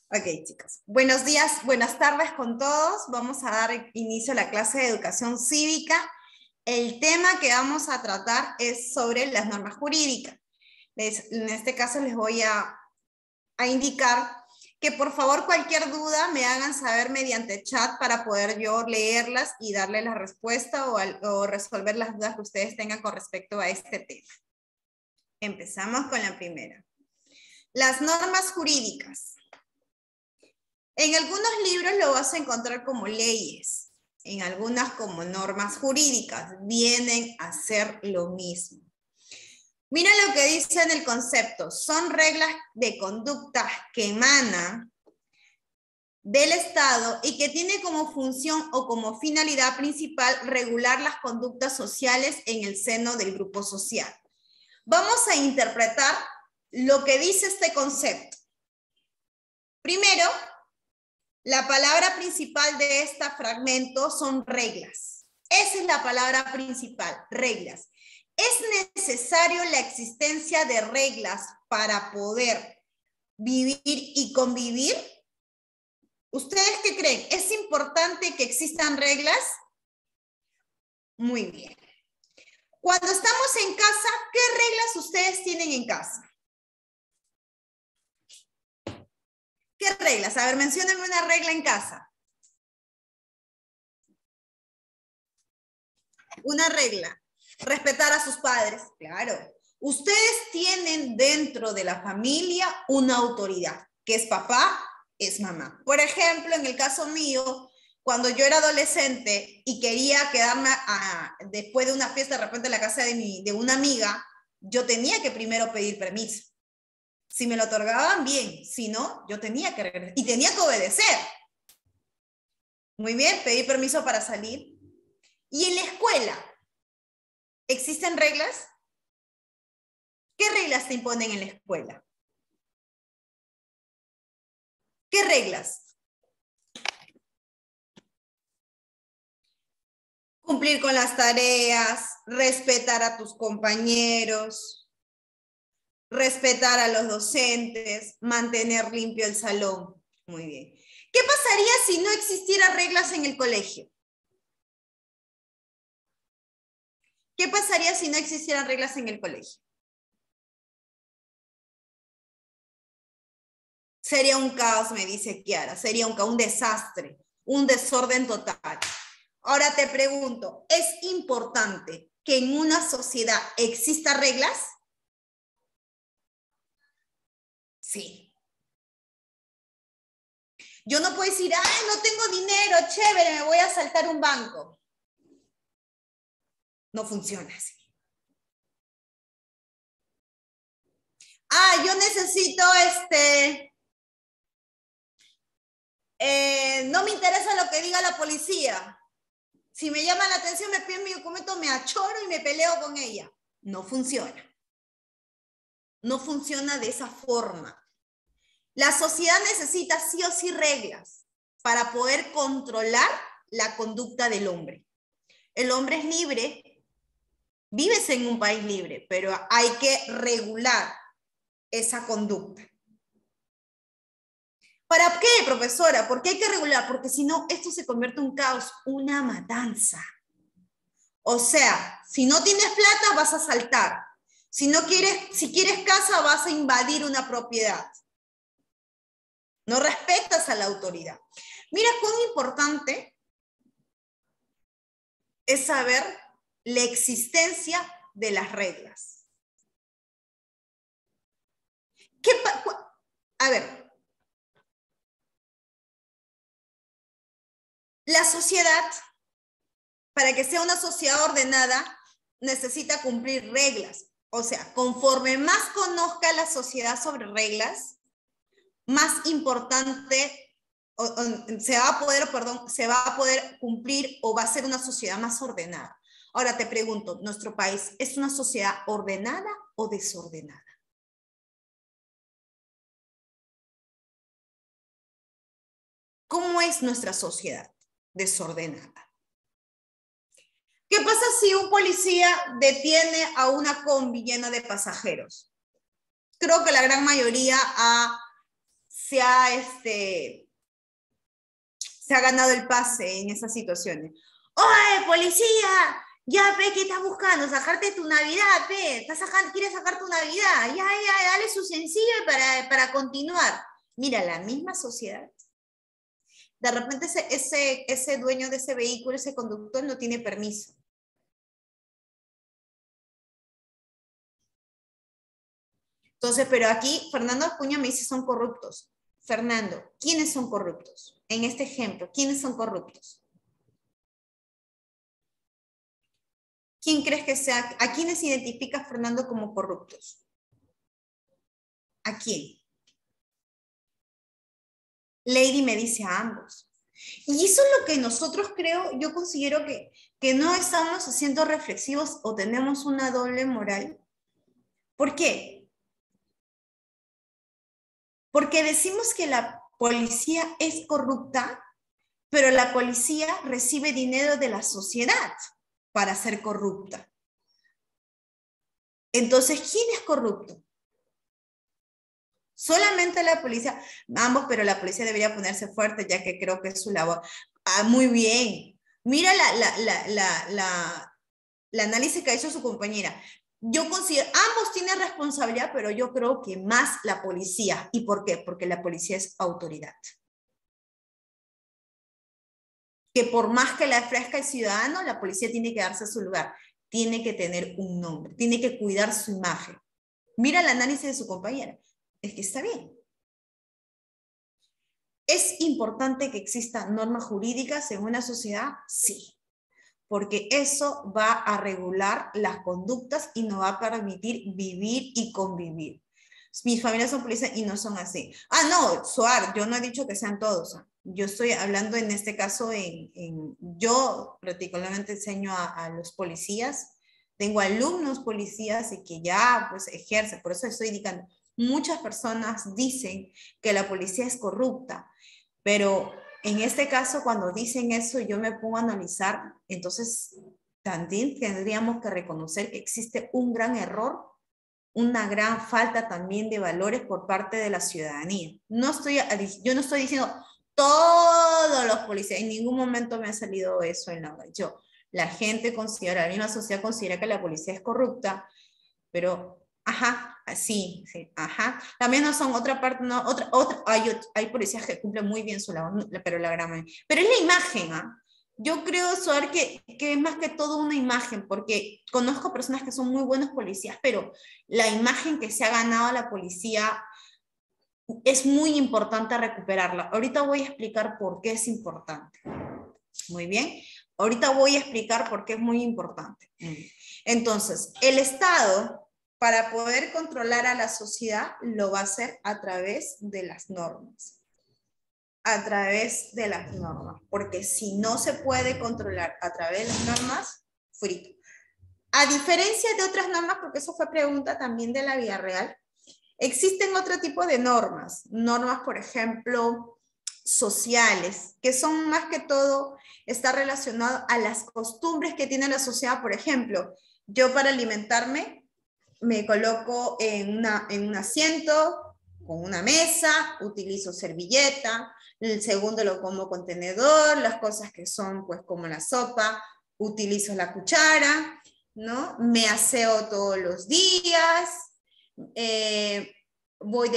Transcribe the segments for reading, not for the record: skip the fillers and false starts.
Ok, chicos. Buenos días, buenas tardes con todos. Vamos a dar inicio a la clase de educación cívica. El tema que vamos a tratar es sobre las normas jurídicas. En este caso les voy a indicar que por favor cualquier duda me hagan saber mediante chat para poder yo leerlas y darle la respuesta o resolver las dudas que ustedes tengan con respecto a este tema. Empezamos con la primera. Las normas jurídicas. En algunos libros lo vas a encontrar como leyes, en algunas como normas jurídicas, vienen a ser lo mismo. Mira lo que dice en el concepto, son reglas de conducta que emanan del Estado y que tiene como función o como finalidad principal regular las conductas sociales en el seno del grupo social. Vamos a interpretar lo que dice este concepto. Primero, la palabra principal de este fragmento son reglas. Esa es la palabra principal, reglas. ¿Es necesario la existencia de reglas para poder vivir y convivir? ¿Ustedes qué creen? ¿Es importante que existan reglas? Muy bien. Cuando estamos en casa, ¿qué reglas ustedes tienen en casa? ¿Qué reglas? A ver, menciónenme una regla en casa. Una regla. Respetar a sus padres, claro. Ustedes tienen dentro de la familia una autoridad, que es papá, es mamá. Por ejemplo, en el caso mío, cuando yo era adolescente y quería quedarme después de una fiesta de repente en la casa de una amiga, yo tenía que primero pedir permiso. Si me lo otorgaban, bien. Si no, yo tenía que regresar. Y tenía que obedecer. Muy bien, pedí permiso para salir. Y en la escuela, ¿existen reglas? ¿Qué reglas te imponen en la escuela? ¿Qué reglas? Cumplir con las tareas, respetar a tus compañeros, respetar a los docentes, mantener limpio el salón. Muy bien. ¿Qué pasaría si no existieran reglas en el colegio? ¿Qué pasaría si no existieran reglas en el colegio? Sería un caos, me dice Kiara, sería un desastre, un desorden total. Ahora te pregunto, ¿es importante que en una sociedad existan reglas? Sí. Yo no puedo decir, ay, no tengo dinero, chévere, me voy a asaltar un banco. No funciona así. Ah, yo necesito no me interesa lo que diga la policía. Si me llama la atención, me piden mi documento, me achoro y me peleo con ella. No funciona. No funciona de esa forma. La sociedad necesita sí o sí reglas para poder controlar la conducta del hombre. El hombre es libre, vives en un país libre, pero hay que regular esa conducta. ¿Para qué, profesora? ¿Por qué hay que regular? Porque si no, esto se convierte en un caos, una matanza. O sea, si no tienes plata, vas a asaltar. Si quieres casa, vas a invadir una propiedad. No respetas a la autoridad. Mira cuán importante es saber la existencia de las reglas. A ver, la sociedad, para que sea una sociedad ordenada, necesita cumplir reglas. O sea, conforme más conozca la sociedad sobre reglas, más importante se va a poder cumplir o va a ser una sociedad más ordenada. Ahora te pregunto, ¿nuestro país es una sociedad ordenada o desordenada? ¿Cómo es nuestra sociedad? Desordenada. ¿Qué pasa si un policía detiene a una combi llena de pasajeros? Creo que la gran mayoría ha se ha ganado el pase en esas situaciones. ¡Oye, policía! Ya, pe, ¿qué estás buscando? Sacarte tu Navidad, pe. ¿Quieres sacar tu Navidad? Ya, dale su sencillo para continuar. Mira, la misma sociedad. De repente ese dueño de ese vehículo, ese conductor, no tiene permiso. Entonces, pero aquí Fernando Acuña me dice son corruptos. Fernando, ¿quiénes son corruptos? En este ejemplo, ¿quiénes son corruptos? ¿Quién crees que sea? ¿A quiénes identifica Fernando como corruptos? ¿A quién? Lady me dice a ambos. Y eso es lo que nosotros yo considero que no estamos haciendo reflexivos o tenemos una doble moral. ¿Por qué? Porque decimos que la policía es corrupta, pero la policía recibe dinero de la sociedad para ser corrupta. Entonces, ¿quién es corrupto? Solamente la policía, ambos, pero la policía debería ponerse fuerte, ya que creo que es su labor. Ah, muy bien. Mira la análisis que ha hecho su compañera. Yo considero, ambos tienen responsabilidad, pero yo creo que más la policía. ¿Y por qué? Porque la policía es autoridad. Que por más que la ofrezca el ciudadano, la policía tiene que darse su lugar, tiene que tener un nombre, tiene que cuidar su imagen. Mira el análisis de su compañera, es que está bien. ¿Es importante que existan normas jurídicas en una sociedad? Sí, porque eso va a regular las conductas y nos va a permitir vivir y convivir. Mis familias son policías y no son así. Ah, no, Suar, yo no he dicho que sean todos. Yo estoy hablando en este caso, yo particularmente enseño a los policías, tengo alumnos policías y que ya pues ejercen, por eso estoy indicando. Muchas personas dicen que la policía es corrupta, pero en este caso cuando dicen eso yo me pongo a analizar, entonces también tendríamos que reconocer que existe un gran error, una gran falta también de valores por parte de la ciudadanía. Yo no estoy diciendo todos los policías, en ningún momento me ha salido eso en la web. La gente considera, la misma sociedad considera que la policía es corrupta, pero, ajá, sí, ajá. También no son otra parte, no, hay policías que cumplen muy bien su labor, pero la gran mayoría. Pero es la imagen, ¿ah? Yo creo, Suar, que es más que todo una imagen, porque conozco personas que son muy buenos policías, pero la imagen que se ha ganado la policía es muy importante recuperarla. Ahorita voy a explicar por qué es importante. Muy bien. Ahorita voy a explicar por qué es muy importante. Entonces, el Estado, para poder controlar a la sociedad, lo va a hacer a través de las normas. A través de las normas, porque si no se puede controlar a través de las normas, frito. A diferencia de otras normas, porque eso fue pregunta también de la vida real, existen otro tipo de normas, por ejemplo, sociales, que son más que todo, está relacionado a las costumbres que tiene la sociedad. Por ejemplo, yo para alimentarme me coloco en un asiento, con una mesa, utilizo servilleta, el segundo lo como con tenedor, las cosas que son pues como la sopa, utilizo la cuchara, ¿no? Me aseo todos los días, después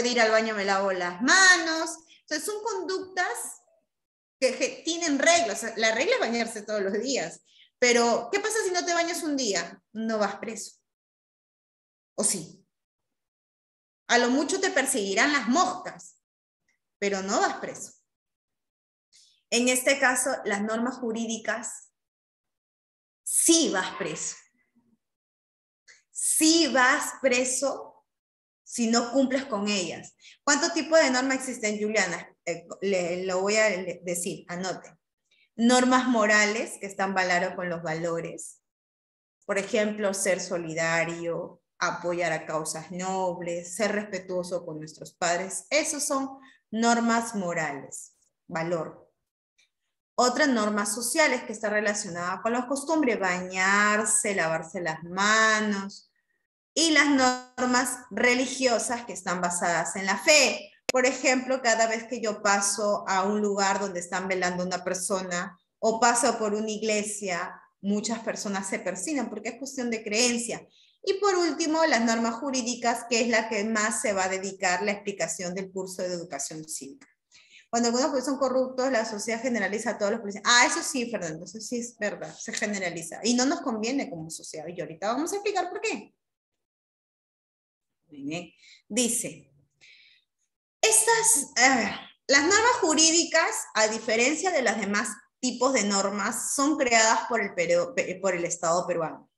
de ir al baño me lavo las manos. Entonces son conductas que tienen reglas. La regla es bañarse todos los días, pero ¿qué pasa si no te bañas un día? No vas preso. ¿O sí? A lo mucho te perseguirán las moscas, pero no vas preso. En este caso, las normas jurídicas, sí vas preso. Sí vas preso si no cumples con ellas. ¿Cuántos tipos de normas existen, Juliana? Lo voy a decir, anoten. Normas morales, que están valadas con los valores. Por ejemplo, ser solidario, apoyar a causas nobles, ser respetuoso con nuestros padres. Esos son normas morales, valor. Otras normas sociales que están relacionadas con las costumbres, bañarse, lavarse las manos. Y las normas religiosas que están basadas en la fe. Por ejemplo, cada vez que yo paso a un lugar donde están velando a una persona o paso por una iglesia, muchas personas se persignan porque es cuestión de creencia. Y por último, las normas jurídicas, que es la que más se va a dedicar la explicación del curso de educación cívica. Cuando algunos jueces son corruptos, la sociedad generaliza a todos los policías. Ah, eso sí, Fernando, eso sí es verdad, se generaliza. Y no nos conviene como sociedad. Y ahorita vamos a explicar por qué. Muy bien. Dice, las normas jurídicas, a diferencia de las demás tipos de normas, son creadas por el Estado peruano.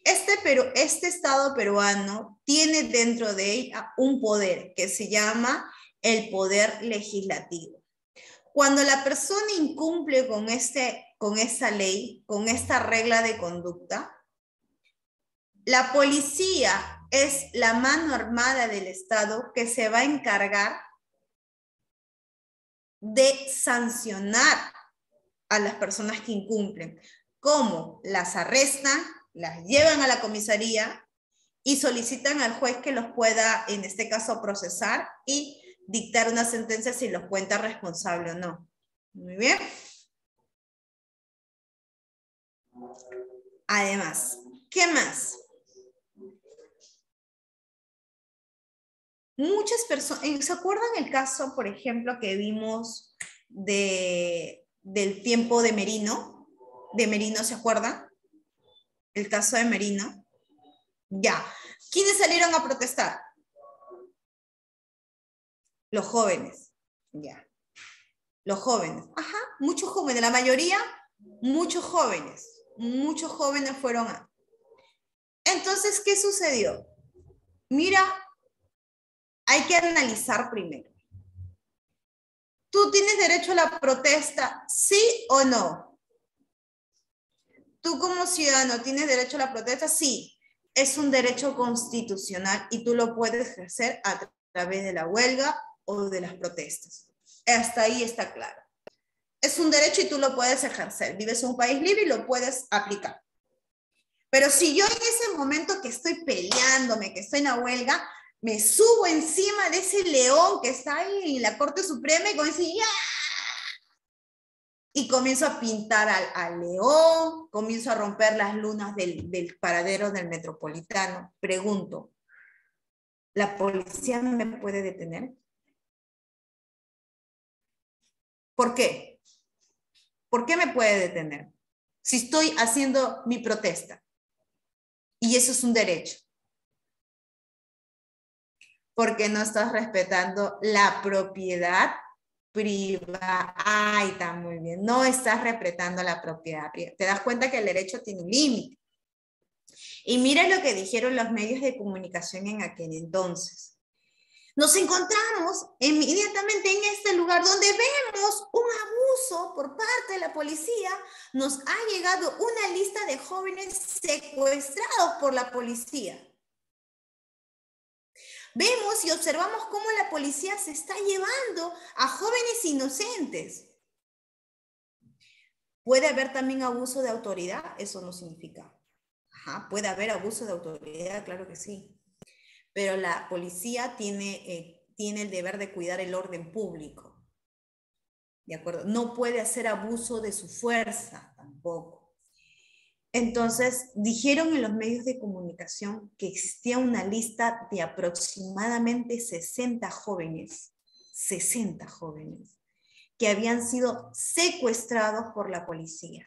Este Estado peruano tiene dentro de ella un poder que se llama el poder legislativo. Cuando la persona incumple con esa ley, con esta regla de conducta, la policía es la mano armada del Estado que se va a encargar de sancionar a las personas que incumplen. ¿Cómo? Las arrestan, las llevan a la comisaría y solicitan al juez que los pueda, en este caso, procesar y dictar una sentencia si los cuenta responsable o no. Muy bien. Además, ¿qué más? Muchas personas, ¿se acuerdan el caso, por ejemplo, que vimos del tiempo de Merino? ¿De Merino se acuerdan? El caso de Merino. Ya. ¿Quiénes salieron a protestar? Los jóvenes. Ya. Los jóvenes. Ajá, muchos jóvenes. La mayoría, muchos jóvenes. Muchos jóvenes fueron a... Entonces, ¿qué sucedió? Mira, hay que analizar primero. ¿Tú tienes derecho a la protesta, sí o no? ¿Tú como ciudadano tienes derecho a la protesta? Sí. Es un derecho constitucional y tú lo puedes ejercer a través de la huelga o de las protestas. Hasta ahí está claro. Es un derecho y tú lo puedes ejercer. Vives en un país libre y lo puedes aplicar. Pero si yo en ese momento que estoy peleándome, que estoy en la huelga, me subo encima de ese león que está ahí en la Corte Suprema y comienzo, ¡ya! Y comienzo a pintar al león, comienzo a romper las lunas del paradero del Metropolitano. Pregunto, ¿la policía me puede detener? ¿Por qué? ¿Por qué me puede detener? Si estoy haciendo mi protesta. Y eso es un derecho. Porque no estás respetando la propiedad privada. Ay, está muy bien. No estás respetando la propiedad privada. Te das cuenta que el derecho tiene un límite. Y mira lo que dijeron los medios de comunicación en aquel entonces. Nos encontramos inmediatamente en este lugar donde vemos un abuso por parte de la policía. Nos ha llegado una lista de jóvenes secuestrados por la policía. Vemos y observamos cómo la policía se está llevando a jóvenes inocentes. ¿Puede haber también abuso de autoridad? Eso no significa. Ajá, puede haber abuso de autoridad, claro que sí. Pero la policía tiene el deber de cuidar el orden público. ¿De acuerdo? No puede hacer abuso de su fuerza tampoco. Entonces, dijeron en los medios de comunicación que existía una lista de aproximadamente 60 jóvenes, que habían sido secuestrados por la policía.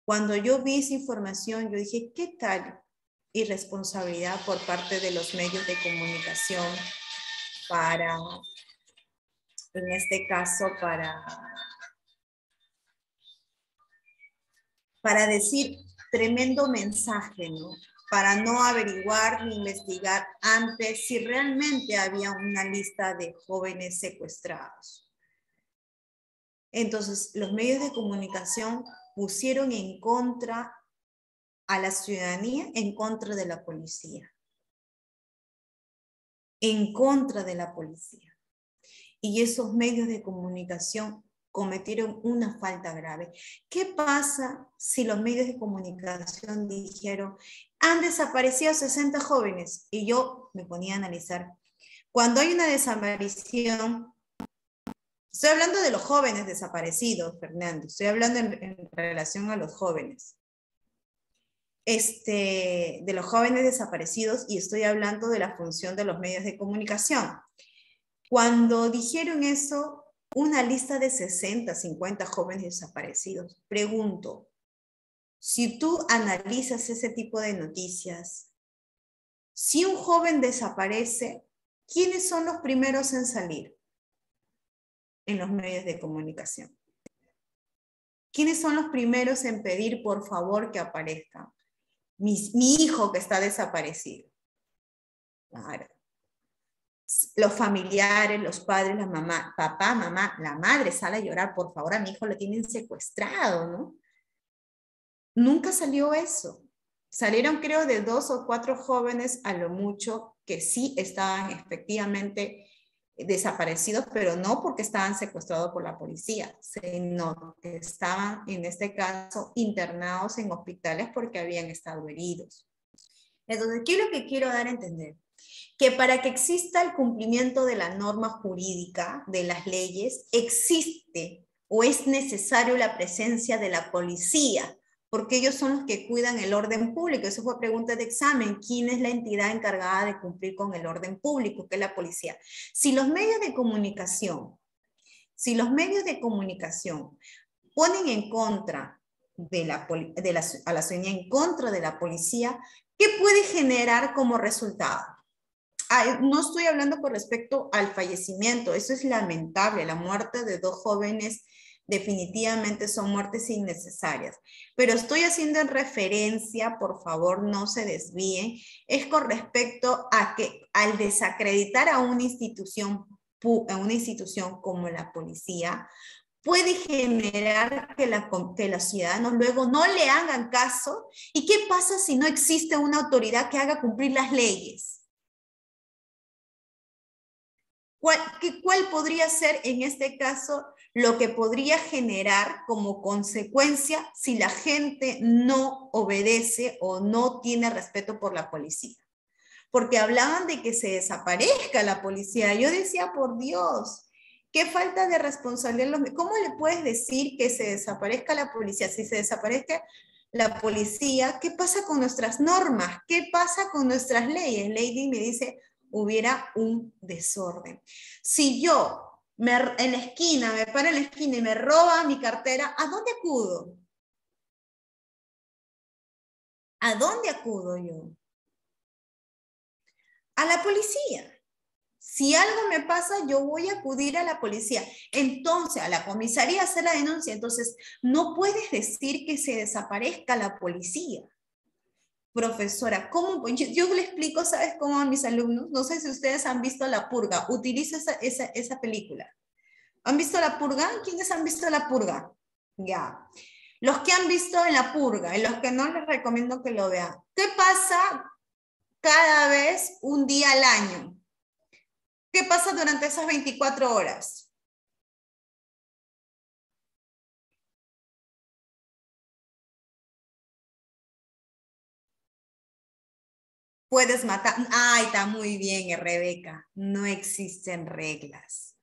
Cuando yo vi esa información, yo dije, ¿qué tal irresponsabilidad por parte de los medios de comunicación para, en este caso, para decir tremendo mensaje, ¿no? Para no averiguar ni investigar antes si realmente había una lista de jóvenes secuestrados. Entonces, los medios de comunicación pusieron en contra a la ciudadanía, en contra de la policía. En contra de la policía. Y esos medios de comunicación cometieron una falta grave. ¿Qué pasa si los medios de comunicación dijeron, Han desaparecido 60 jóvenes. Y yo me ponía a analizar. Cuando hay una desaparición, estoy hablando de los jóvenes desaparecidos, Fernando, estoy hablando en relación a los jóvenes. De los jóvenes desaparecidos, y estoy hablando de la función de los medios de comunicación. Cuando dijeron eso, una lista de 60, 50 jóvenes desaparecidos, pregunto, si tú analizas ese tipo de noticias, si un joven desaparece, ¿quiénes son los primeros en salir en los medios de comunicación? ¿Quiénes son los primeros en pedir por favor que aparezcan? Mi hijo que está desaparecido. Claro. Los familiares, los padres, la mamá, papá, mamá, la madre sale a llorar, por favor, a mi hijo lo tienen secuestrado, ¿no? Nunca salió eso. Salieron, creo, de 2 o 4 jóvenes a lo mucho que sí estaban efectivamente desaparecidos, pero no porque estaban secuestrados por la policía, sino que estaban, en este caso, internados en hospitales porque habían estado heridos. Entonces, ¿qué es lo que quiero dar a entender? Que para que exista el cumplimiento de la norma jurídica, de las leyes, existe o es necesario la presencia de la policía, porque ellos son los que cuidan el orden público. Eso fue pregunta de examen. ¿Quién es la entidad encargada de cumplir con el orden público? Que es la policía. Si los medios de comunicación ponen en contra a la ciudadanía, en contra de la policía, ¿qué puede generar como resultado? No estoy hablando con respecto al fallecimiento, eso es lamentable, la muerte de 2 jóvenes definitivamente son muertes innecesarias, pero estoy haciendo en referencia, por favor no se desvíen, es con respecto a que al desacreditar a una institución como la policía, puede generar que los ciudadanos luego no le hagan caso. ¿Y qué pasa si no existe una autoridad que haga cumplir las leyes? ¿Cuál podría ser en este caso lo que podría generar como consecuencia si la gente no obedece o no tiene respeto por la policía? Porque hablaban de que se desaparezca la policía. Yo decía, por Dios, qué falta de responsabilidad. ¿Cómo le puedes decir que se desaparezca la policía? Si se desaparezca la policía, ¿qué pasa con nuestras normas? ¿Qué pasa con nuestras leyes? Lady me dice, hubiera un desorden. Si yo me paro en la esquina y me roba mi cartera, ¿a dónde acudo? ¿A dónde acudo yo? A la policía. Si algo me pasa, yo voy a acudir a la policía. Entonces, a la comisaría a hacer la denuncia. Entonces, no puedes decir que se desaparezca la policía. Profesora, ¿cómo? Yo le explico, ¿sabes cómo a mis alumnos? No sé si ustedes han visto La Purga. Utilizo esa película. ¿Han visto La Purga? ¿Quiénes han visto La Purga? Ya. Los que han visto en La Purga y los que no, les recomiendo que lo vean. ¿Qué pasa cada vez un día al año? ¿Qué pasa durante esas 24 horas? Puedes matar. Ay, está muy bien, Rebeca. No existen reglas.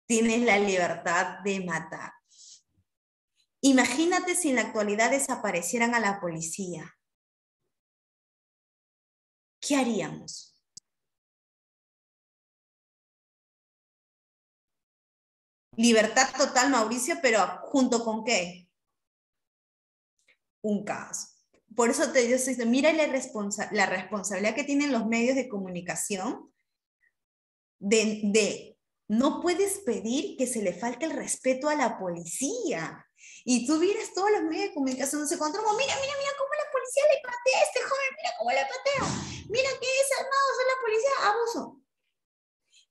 Tienes la libertad de matar. Imagínate si en la actualidad desaparecieran a la policía. ¿Qué haríamos? Libertad total, Mauricio, pero ¿junto con qué? Un caos. Por eso te digo, mira la responsabilidad que tienen los medios de comunicación de no puedes pedir que se le falte el respeto a la policía. Y tú vieras todos los medios de comunicación, no se encontramos, mira cómo la policía le patea a este joven, mira cómo le patea, mira que desarmados es la policía, abuso.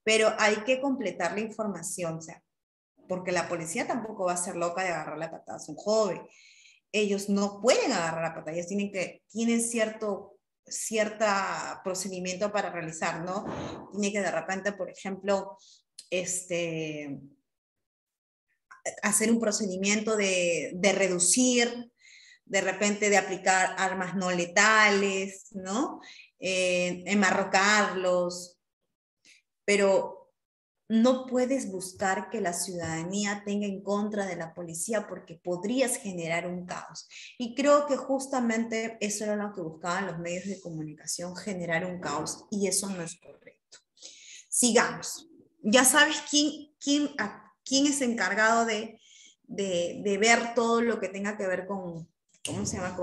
Pero hay que completar la información, o sea, porque la policía tampoco va a ser loca de agarrar la patada a un joven. Ellos no pueden agarrar la patada, ellos tienen cierto procedimiento para realizar, ¿no? Tiene que de repente, por ejemplo, hacer un procedimiento de reducir, de repente de aplicar armas no letales, ¿no? Enmarrocarlos, pero no puedes buscar que la ciudadanía tenga en contra de la policía porque podrías generar un caos. Y creo que justamente eso era lo que buscaban los medios de comunicación, generar un caos, y eso no es correcto. Sigamos. Ya sabes quién es encargado de ver todo lo que tenga que ver con, ¿cómo se llama?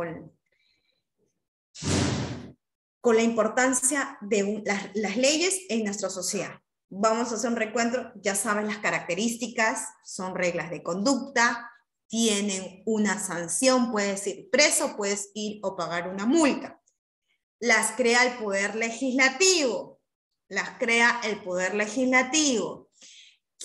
Con la importancia de las leyes en nuestra sociedad. Vamos a hacer un recuento, ya saben las características, son reglas de conducta, tienen una sanción, puedes ir preso, puedes ir o pagar una multa. Las crea el Poder Legislativo,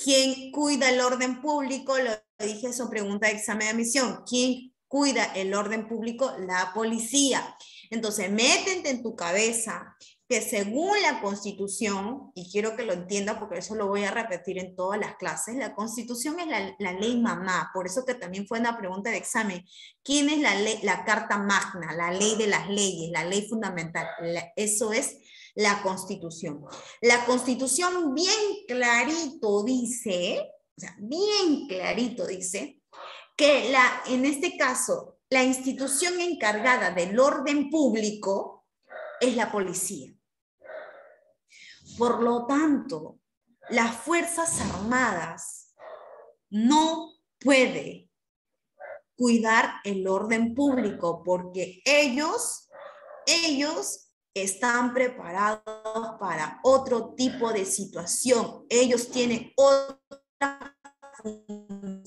¿Quién cuida el orden público? Lo dije, eso pregunta de examen de admisión. ¿Quién cuida el orden público? La policía. Entonces, métete en tu cabeza que según la Constitución, y quiero que lo entienda porque eso lo voy a repetir en todas las clases, la Constitución es la ley mamá, por eso que también fue una pregunta de examen. ¿Quién es la Carta Magna, la ley de las leyes, la ley fundamental? Eso es la Constitución. La Constitución bien clarito dice, o sea, bien clarito dice, que en este caso, la institución encargada del orden público es la policía. Por lo tanto, las Fuerzas Armadas no pueden cuidar el orden público porque ellos están preparados para otro tipo de situación. Ellos tienen otra función.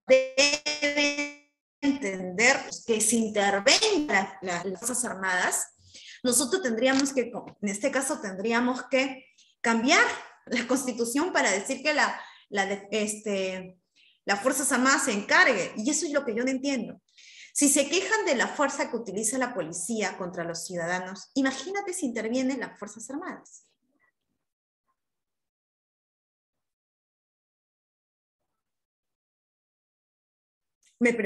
Deben entender que si intervengan las Fuerzas Armadas, nosotros tendríamos que, en este caso, tendríamos que cambiar la Constitución para decir que las Fuerzas Armadas se encargue. Y eso es lo que yo no entiendo. Si se quejan de la fuerza que utiliza la policía contra los ciudadanos, imagínate si intervienen las Fuerzas Armadas.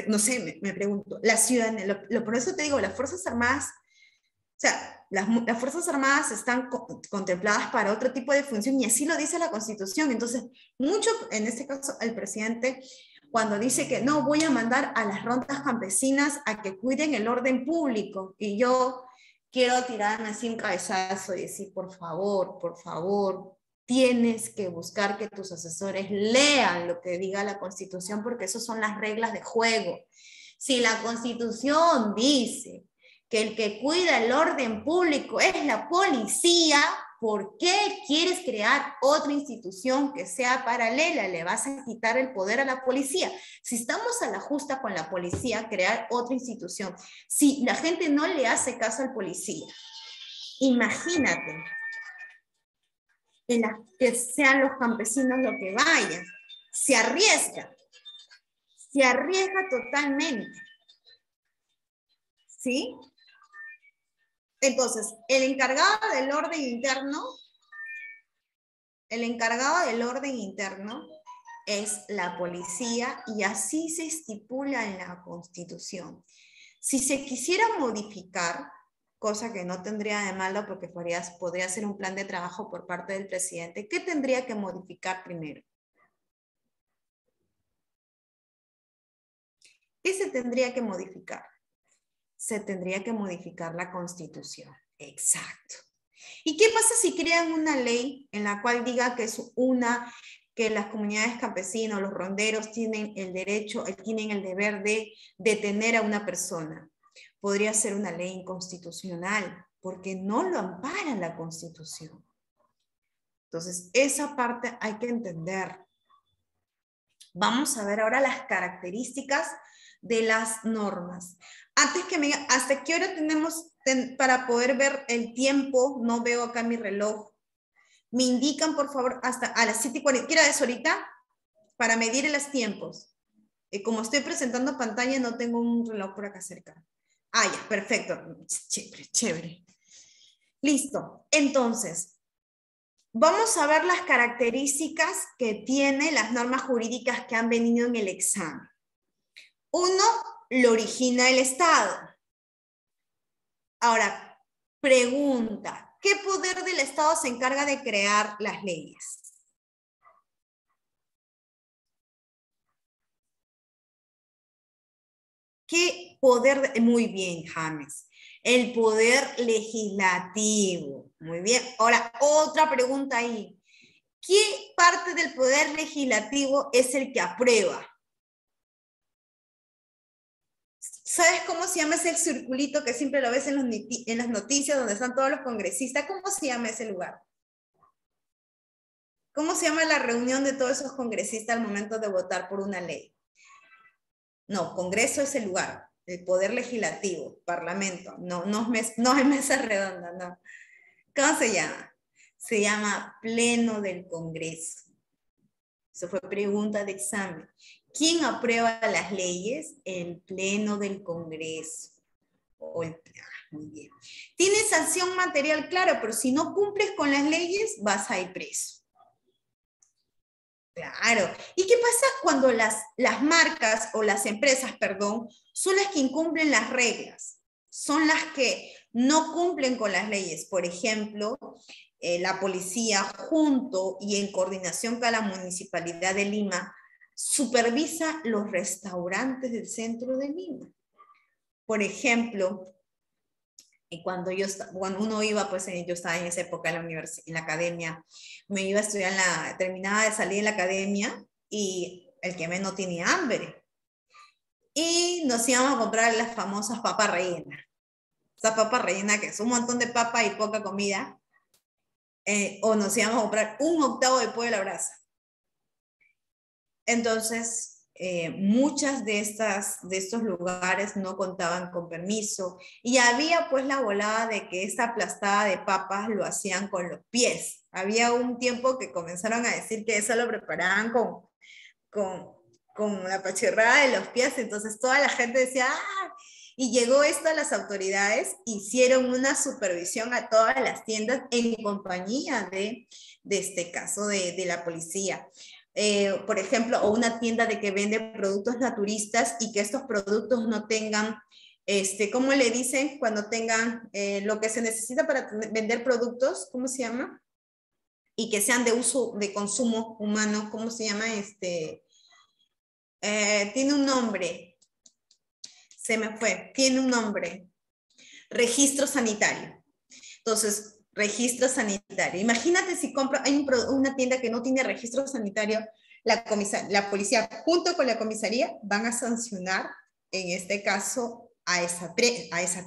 No sé, me pregunto, la ciudadanía, por eso te digo, las Fuerzas Armadas, o sea, las Fuerzas Armadas están contempladas para otro tipo de función y así lo dice la Constitución. Entonces, mucho, en este caso, el presidente, cuando dice que no, voy a mandar a las rondas campesinas a que cuiden el orden público, y yo quiero tirarme así un cabezazo y decir, por favor, tienes que buscar que tus asesores lean lo que diga la Constitución, porque esas son las reglas de juego. Si la Constitución dice que el que cuida el orden público es la policía, ¿por qué quieres crear otra institución que sea paralela? Le vas a quitar el poder a la policía. Si estamos a la justa con la policía, crear otra institución. Si la gente no le hace caso al policía, imagínate que sean los campesinos los que vayan. Se arriesga totalmente. ¿Sí? Entonces, el encargado del orden interno es la policía y así se estipula en la Constitución. Si se quisiera modificar, cosa que no tendría de malo porque podría ser un plan de trabajo por parte del presidente, ¿qué tendría que modificar primero? ¿Qué se tendría que modificar? Se tendría que modificar la Constitución. Exacto. ¿Y qué pasa si crean una ley en la cual diga que las comunidades campesinas, los ronderos tienen el derecho, tienen el deber de detener a una persona? Podría ser una ley inconstitucional porque no lo ampara la Constitución. Entonces, esa parte hay que entender. Vamos a ver ahora las características de las normas. Antes que me digan, ¿hasta qué hora tenemos para poder ver el tiempo? No veo acá mi reloj. Me indican, por favor, hasta a las 7:40. ¿Qué hora es ahorita? Para medir los tiempos. Como estoy presentando pantalla, no tengo un reloj por acá cerca. Ah, ya, perfecto. Chévere. Listo. Entonces, Vamos a ver las características que tienen las normas jurídicas que han venido en el examen. Uno, lo origina el Estado. Ahora, pregunta, ¿qué poder del Estado se encarga de crear las leyes? ¿Qué poder? Muy bien, James. El poder legislativo. Muy bien. Ahora, otra pregunta ahí. ¿Qué parte del poder legislativo es el que aprueba? ¿Sabes cómo se llama ese circulito que siempre lo ves en las noticias donde están todos los congresistas? ¿Cómo se llama ese lugar? ¿Cómo se llama la reunión de todos esos congresistas al momento de votar por una ley? No, Congreso es el lugar, el poder legislativo, Parlamento, no es mesa redonda, no. ¿Cómo se llama? Se llama Pleno del Congreso. Eso fue pregunta de examen. ¿Quién aprueba las leyes? El Pleno del Congreso. Muy bien. Tiene sanción material, claro, pero si no cumples con las leyes, vas a ir preso. Claro. ¿Y qué pasa cuando las marcas o las empresas, perdón, son las que incumplen las reglas? Son las que no cumplen con las leyes. Por ejemplo, la policía junto y en coordinación con la Municipalidad de Lima supervisa los restaurantes del centro de Lima. Por ejemplo, cuando uno iba, pues yo estaba en esa época en la academia, me iba a estudiar, terminaba de salir de la academia y el que menos tenía hambre. Y nos íbamos a comprar las famosas papas rellenas. Esa papa rellena que es un montón de papa y poca comida. O nos íbamos a comprar un octavo de pollo a la brasa. Entonces, muchas de estos lugares no contaban con permiso y había pues la volada de que esta aplastada de papas lo hacían con los pies. Había un tiempo que comenzaron a decir que eso lo preparaban con la pachorrada de los pies, entonces toda la gente decía, ¡ah! Y llegó esto a las autoridades, hicieron una supervisión a todas las tiendas en compañía de este caso de la policía. Por ejemplo, o una tienda de que vende productos naturistas y que estos productos no tengan, ¿cómo le dicen? Cuando tengan lo que se necesita para vender productos, ¿cómo se llama? Y que sean de uso, de consumo humano, ¿cómo se llama? Tiene un nombre, se me fue, tiene un nombre, registro sanitario. Entonces, registro sanitario. Imagínate si hay una tienda que no tiene registro sanitario, la policía junto con la comisaría van a sancionar, en este caso, a esa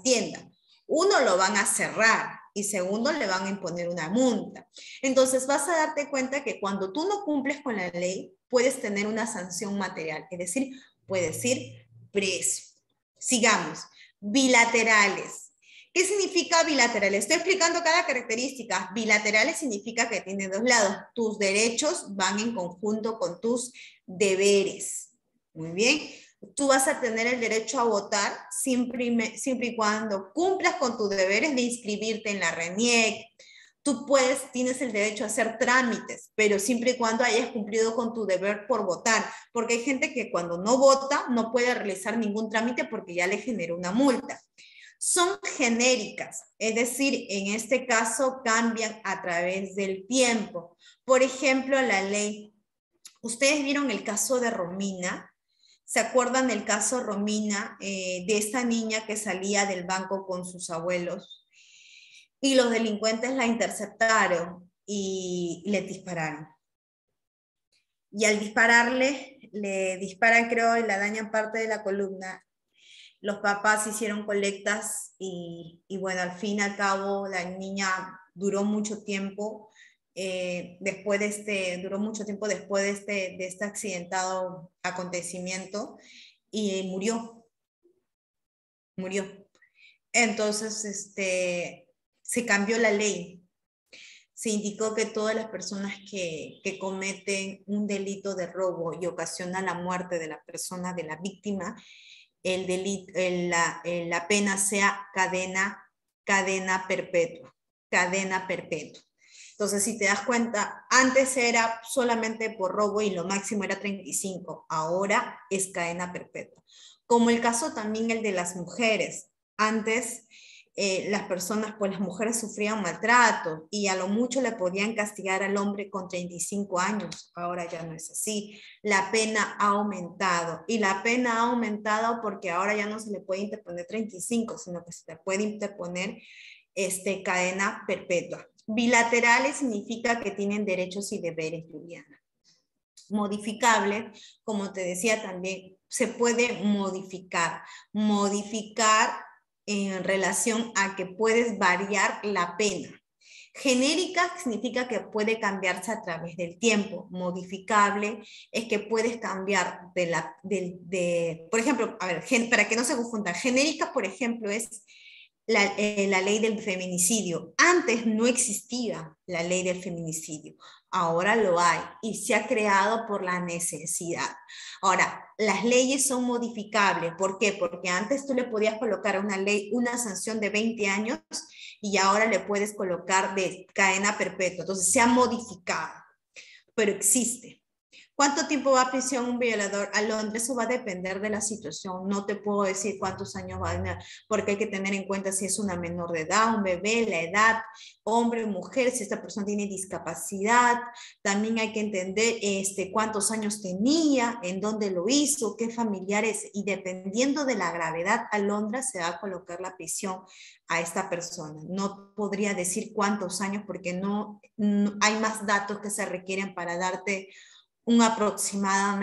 tienda. Uno, lo van a cerrar y segundo, le van a imponer una multa. Entonces, vas a darte cuenta que cuando tú no cumples con la ley, puedes tener una sanción material, es decir, puedes ir preso. Sigamos. Bilaterales. ¿Qué significa bilateral? Estoy explicando cada característica. Bilaterales significa que tiene dos lados. Tus derechos van en conjunto con tus deberes. Muy bien. Tú vas a tener el derecho a votar siempre y cuando cumplas con tus deberes de inscribirte en la RENIEC. Tú tienes el derecho a hacer trámites, pero siempre y cuando hayas cumplido con tu deber por votar, porque hay gente que cuando no vota no puede realizar ningún trámite porque ya le generó una multa. Son genéricas, es decir, en este caso cambian a través del tiempo. Por ejemplo, la ley, ustedes vieron el caso de Romina, ¿se acuerdan del caso Romina, de esta niña que salía del banco con sus abuelos? Y los delincuentes la interceptaron y le dispararon. Y al dispararle, le disparan, creo, y la dañan parte de la columna. Los papás hicieron colectas y bueno, al fin y al cabo la niña duró mucho tiempo duró mucho tiempo después de este accidentado acontecimiento y murió. Entonces, se cambió la ley. Se indicó que todas las personas que cometen un delito de robo y ocasionan la muerte de la persona, de la víctima, la pena sea cadena perpetua. Cadena perpetua. Entonces, si te das cuenta, antes era solamente por robo y lo máximo era 35, ahora es cadena perpetua. Como el caso también el de las mujeres. Antes las personas, pues las mujeres sufrían maltrato y a lo mucho le podían castigar al hombre con 35 años. Ahora ya no es así. La pena ha aumentado y la pena ha aumentado porque ahora ya no se le puede interponer 35, sino que se le puede interponer cadena perpetua. Bilaterales significa que tienen derechos y deberes, Juliana. Modificable, como te decía también, se puede modificar. Modificar en relación a que puedes variar la pena. Genérica significa que puede cambiarse a través del tiempo. Modificable es que puedes cambiar por ejemplo, a ver, para que no se confunda, genérica, por ejemplo, es la ley del feminicidio. Antes no existía la ley del feminicidio, ahora lo hay y se ha creado por la necesidad. Ahora, las leyes son modificables. ¿Por qué? Porque antes tú le podías colocar a una ley una sanción de 20 años y ahora le puedes colocar de cadena perpetua. Entonces se ha modificado, pero existe. ¿Cuánto tiempo va a prisión un violador? A Londres, eso va a depender de la situación. No te puedo decir cuántos años va a tener, porque hay que tener en cuenta si es una menor de edad, un bebé, la edad, hombre o mujer, si esta persona tiene discapacidad. También hay que entender cuántos años tenía, en dónde lo hizo, qué familiares. Y dependiendo de la gravedad, a Londres se va a colocar la prisión a esta persona. No podría decir cuántos años porque no hay más datos que se requieren para darte un aproximado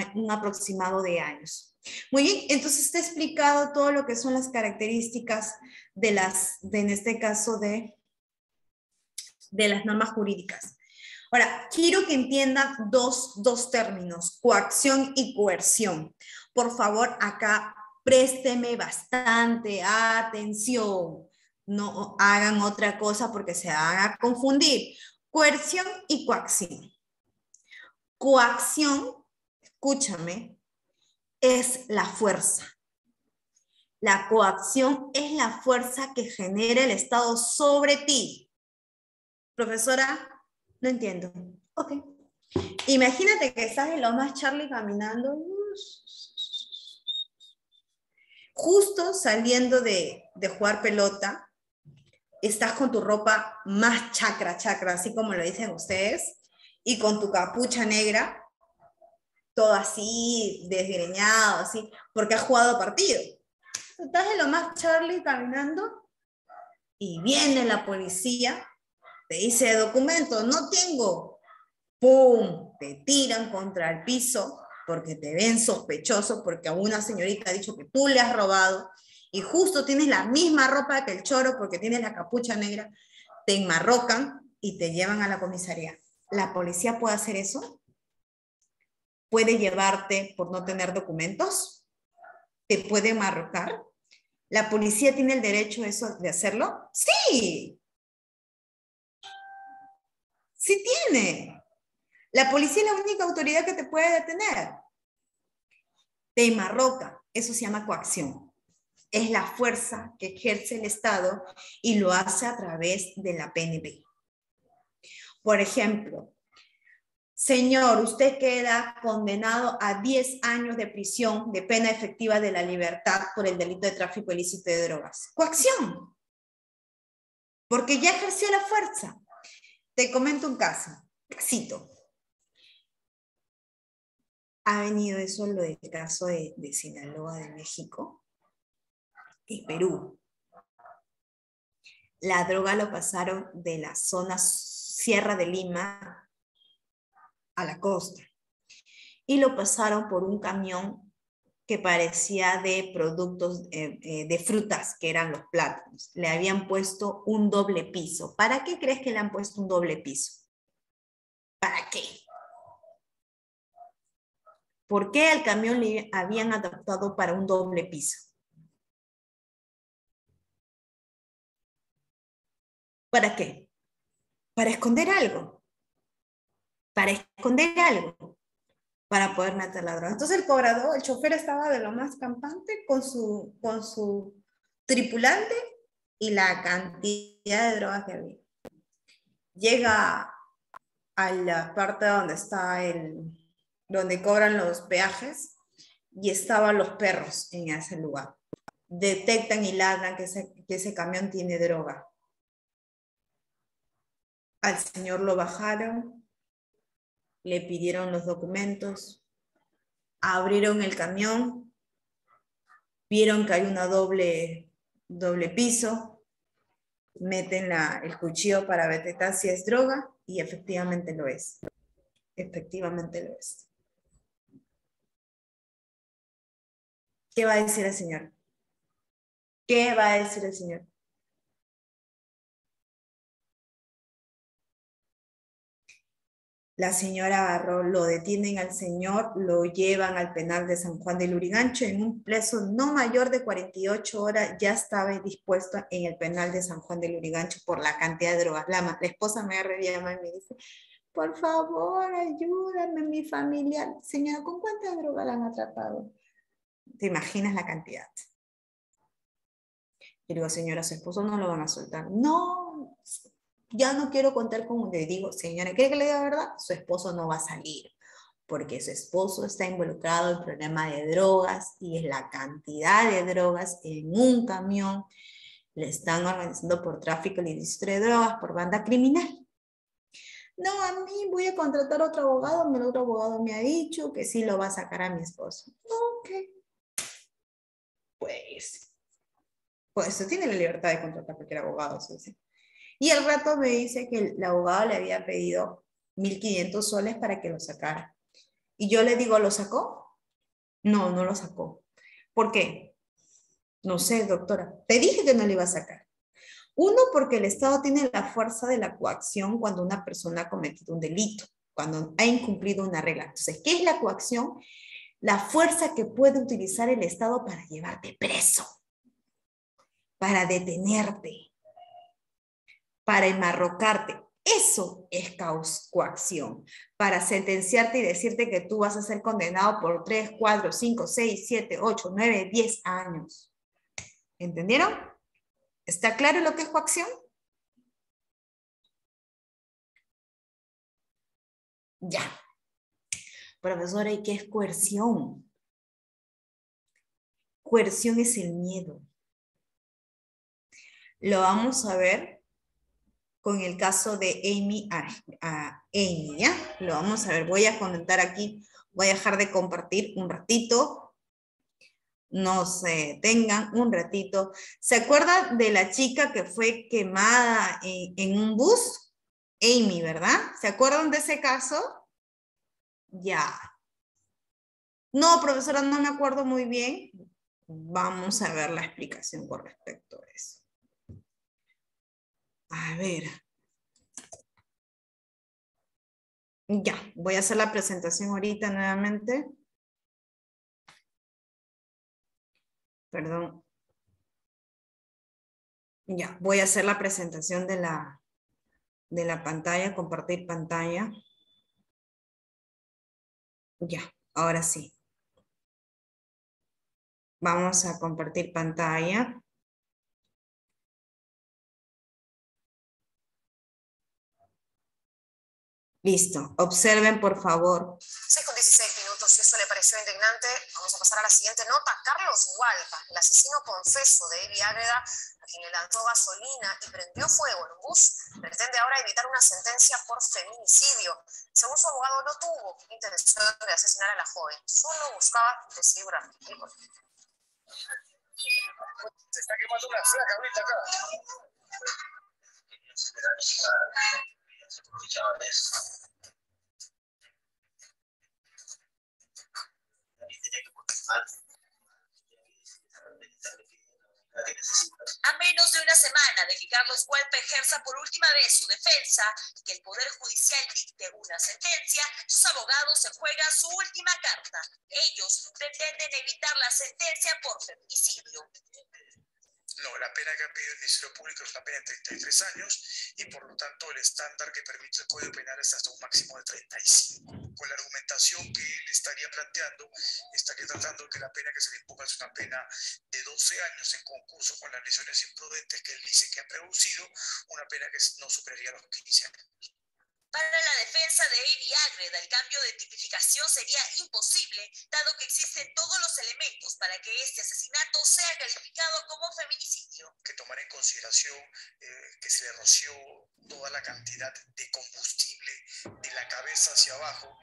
de años. Muy bien, entonces está explicado todo lo que son las características en este caso, de las normas jurídicas. Ahora, quiero que entiendan dos términos, coacción y coerción. Por favor, acá présteme bastante atención. No hagan otra cosa porque se van a confundir. Coerción y coacción. Coacción, escúchame, es la fuerza. La coacción es la fuerza que genera el Estado sobre ti. Profesora, no entiendo. Ok. Imagínate que estás en lo más Charlie caminando, justo saliendo de jugar pelota, estás con tu ropa más chacra, así como lo dicen ustedes, y con tu capucha negra, todo así, desgreñado, así, porque has jugado partido. Estás en lo más Charlie caminando y viene la policía, te dice documento, no tengo. ¡Pum! Te tiran contra el piso porque te ven sospechoso, porque a una señorita ha dicho que tú le has robado y justo tienes la misma ropa que el choro porque tienes la capucha negra, te enmarrocan y te llevan a la comisaría. ¿La policía puede hacer eso? ¿Puede llevarte por no tener documentos? ¿Te puede marrocar? ¿La policía tiene el derecho de hacerlo? Sí. Sí tiene. La policía es la única autoridad que te puede detener. Te enmarroca. Eso se llama coacción. Es la fuerza que ejerce el Estado y lo hace a través de la PNP. Por ejemplo, señor, usted queda condenado a 10 años de prisión de pena efectiva de la libertad por el delito de tráfico ilícito de drogas. Coacción. Porque ya ejerció la fuerza. Te comento un caso. Cito. Ha venido eso lo del caso de Sinaloa, de México y Perú. La droga lo pasaron de la zona Sierra de Lima a la costa y lo pasaron por un camión que parecía de productos de frutas, que eran los plátanos. Le habían puesto un doble piso. ¿Para qué crees que le han puesto un doble piso? ¿Para qué? ¿Por qué al camión le habían adaptado para un doble piso? ¿Para qué? Para esconder algo. Para esconder algo. Para poder meter la droga. Entonces el cobrador, el chofer estaba de lo más campante con su tripulante y la cantidad de drogas que había. Llega a la parte donde está donde cobran los peajes y estaban los perros en ese lugar. Detectan y ladran que ese camión tiene droga. Al señor lo bajaron, le pidieron los documentos, abrieron el camión, vieron que hay una doble piso, meten el cuchillo para detectar si es droga y efectivamente lo es. Efectivamente lo es. ¿Qué va a decir el señor? ¿Qué va a decir el señor? La señora agarró, lo detienen al señor, lo llevan al penal de San Juan de Lurigancho en un plazo no mayor de 48 horas, ya estaba dispuesto en el penal de San Juan de Lurigancho por la cantidad de drogas. La esposa me llama y me dice, por favor, ayúdame, mi familia. Señora, ¿con cuánta droga la han atrapado? ¿Te imaginas la cantidad? Y digo, señora, su esposo no lo van a soltar. No, ya no quiero contar con usted. Digo, señora, ¿quiere que le diga la verdad? Su esposo no va a salir, porque su esposo está involucrado en problema de drogas y es la cantidad de drogas en un camión. Le están organizando por tráfico ilícito de drogas, por banda criminal. No, a mí voy a contratar a otro abogado. El otro abogado me ha dicho que sí lo va a sacar a mi esposo. Ok. Pues usted tiene la libertad de contratar a cualquier abogado. ¿Sí? Y al rato me dice que el abogado le había pedido 1.500 soles para que lo sacara. Y yo le digo, ¿lo sacó? No, no lo sacó. ¿Por qué? No sé, doctora. Te dije que no lo iba a sacar. Uno, porque el Estado tiene la fuerza de la coacción cuando una persona ha cometido un delito, cuando ha incumplido una regla. Entonces, ¿qué es la coacción? La fuerza que puede utilizar el Estado para llevarte preso, para detenerte, para enmarrocarte. Eso es coacción, para sentenciarte y decirte que tú vas a ser condenado por 3, 4, 5, 6, 7, 8, 9, 10 años. ¿Entendieron? ¿Está claro lo que es coacción? Ya. Profesora, ¿y qué es coerción? Coerción es el miedo. Lo vamos a ver con el caso de Amy a Amy, ¿ya? Lo vamos a ver. Voy a comentar aquí, voy a dejar de compartir un ratito. No se detengan un ratito. ¿Se acuerdan de la chica que fue quemada en un bus? Amy, ¿verdad? ¿Se acuerdan de ese caso? Ya. No, profesora, no me acuerdo muy bien. Vamos a ver la explicación con respecto a eso. A ver. Ya, voy a hacer la presentación ahorita nuevamente. Perdón. Ya, voy a hacer la presentación de la pantalla, compartir pantalla. Ya, ahora sí. Vamos a compartir pantalla. Listo. Observen, por favor. 6:16, si eso le pareció indignante, vamos a pasar a la siguiente nota. Carlos Hualpa, el asesino confeso de Evi Águeda, a quien le lanzó gasolina y prendió fuego en un bus, pretende ahora evitar una sentencia por feminicidio. Según su abogado, no tuvo intención de asesinar a la joven, solo buscaba desfigurar. Se está quemando una flaca ahorita acá. A menos de una semana de que Carlos Hualpa ejerza por última vez su defensa y que el Poder Judicial dicte una sentencia, sus abogados se juegan su última carta. Ellos pretenden evitar la sentencia por feminicidio. No, la pena que ha pedido el Ministerio Público es una pena de 33 años y por lo tanto el estándar que permite el Código Penal es hasta un máximo de 35. Con la argumentación que él estaría planteando, estaría tratando que la pena que se le imponga es una pena de 12 años en concurso con las lesiones imprudentes que él dice que ha producido, una pena que no superaría los 15 años. Para la defensa de Eddie Agreda, el cambio de tipificación sería imposible, dado que existen todos los elementos para que este asesinato sea calificado como feminicidio. Que tomar en consideración que se le roció toda la cantidad de combustible de la cabeza hacia abajo,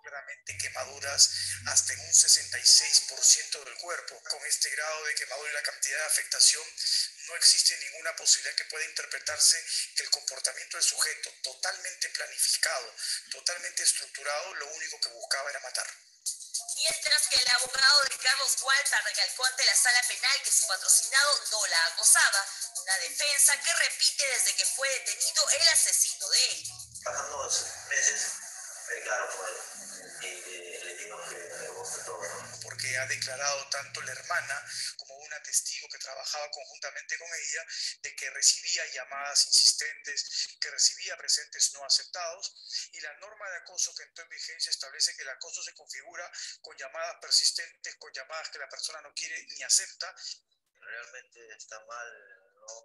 claramente quemaduras hasta en un 66% del cuerpo. Con este grado de quemadura y la cantidad de afectación, no existe ninguna posibilidad que pueda interpretarse que el comportamiento del sujeto, totalmente planificado, totalmente estructurado, lo único que buscaba era matar. Mientras que el abogado de Carlos Hualpa recalcó ante la sala penal que su patrocinado no la acosaba, una defensa que repite desde que fue detenido el asesino de él. Pasan 2 meses, claro, y le digo que le gusta todo. Porque ha declarado tanto la hermana como una testigo que trabajaba conjuntamente con ella de que recibía llamadas insistentes, que recibía presentes no aceptados, y la norma de acoso que entró en vigencia establece que el acoso se configura con llamadas persistentes, con llamadas que la persona no quiere ni acepta. Realmente está mal.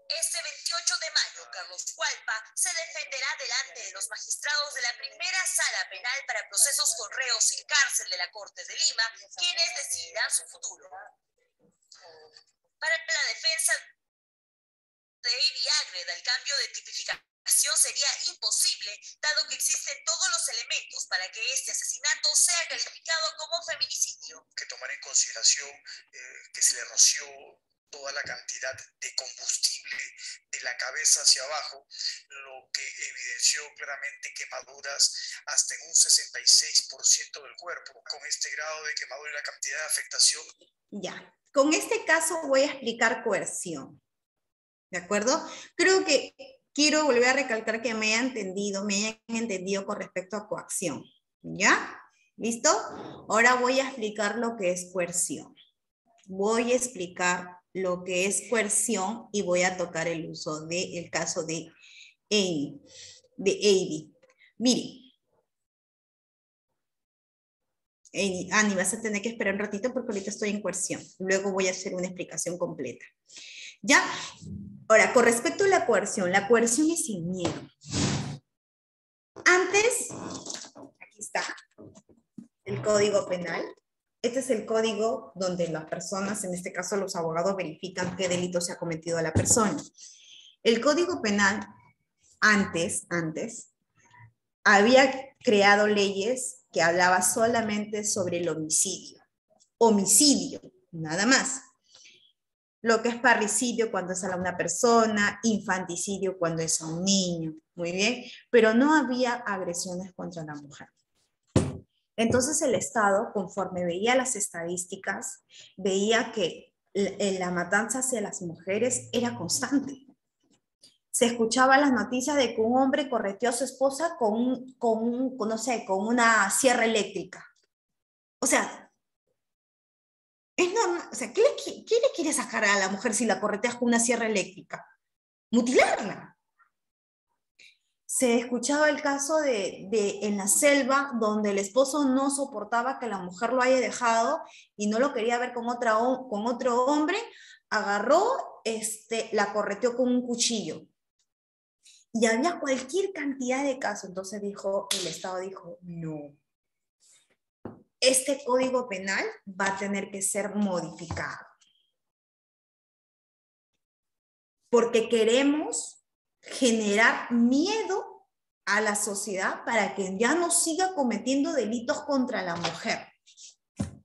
Este 28 de mayo, Carlos Hualpa se defenderá delante de los magistrados de la primera sala penal para procesos con reos en cárcel de la Corte de Lima, quienes decidirán su futuro. Para la defensa de Eddie Agreda, el cambio de tipificación sería imposible, dado que existen todos los elementos para que este asesinato sea calificado como feminicidio. Que tomar en consideración que se le roció toda la cantidad de combustible de la cabeza hacia abajo, lo que evidenció claramente quemaduras hasta en un 66% del cuerpo. Con este grado de quemadura y la cantidad de afectación. Ya, con este caso voy a explicar coerción, ¿de acuerdo? Creo que quiero volver a recalcar que me hayan entendido con respecto a coacción, ¿ya? ¿Listo? Ahora voy a explicar lo que es coerción. Voy a explicar lo que es coerción y voy a tocar el uso del caso de Eddie. Miren. Ani, vas a tener que esperar un ratito porque ahorita estoy en coerción. Luego voy a hacer una explicación completa. ¿Ya? Ahora, con respecto a la coerción es el miedo. Antes, aquí está el Código Penal. Este es el código donde las personas, en este caso los abogados, verifican qué delito se ha cometido a la persona. El Código Penal, antes, había creado leyes que hablaba solamente sobre el homicidio, nada más. Lo que es parricidio cuando es a una persona, infanticidio cuando es a un niño, muy bien, pero no había agresiones contra la mujer. Entonces el Estado, conforme veía las estadísticas, veía que la matanza hacia las mujeres era constante. Se escuchaba las noticias de que un hombre correteó a su esposa con una sierra eléctrica. O sea, es normal. O sea, ¿qué le quiere sacar a la mujer si la correteas con una sierra eléctrica? Mutilarla. Se escuchaba el caso en la selva, donde el esposo no soportaba que la mujer lo haya dejado y no lo quería ver con otro hombre, agarró, la correteó con un cuchillo. Y había cualquier cantidad de casos. Entonces el Estado dijo, no. Este Código Penal va a tener que ser modificado. Porque queremos generar miedo a la sociedad para que ya no siga cometiendo delitos contra la mujer.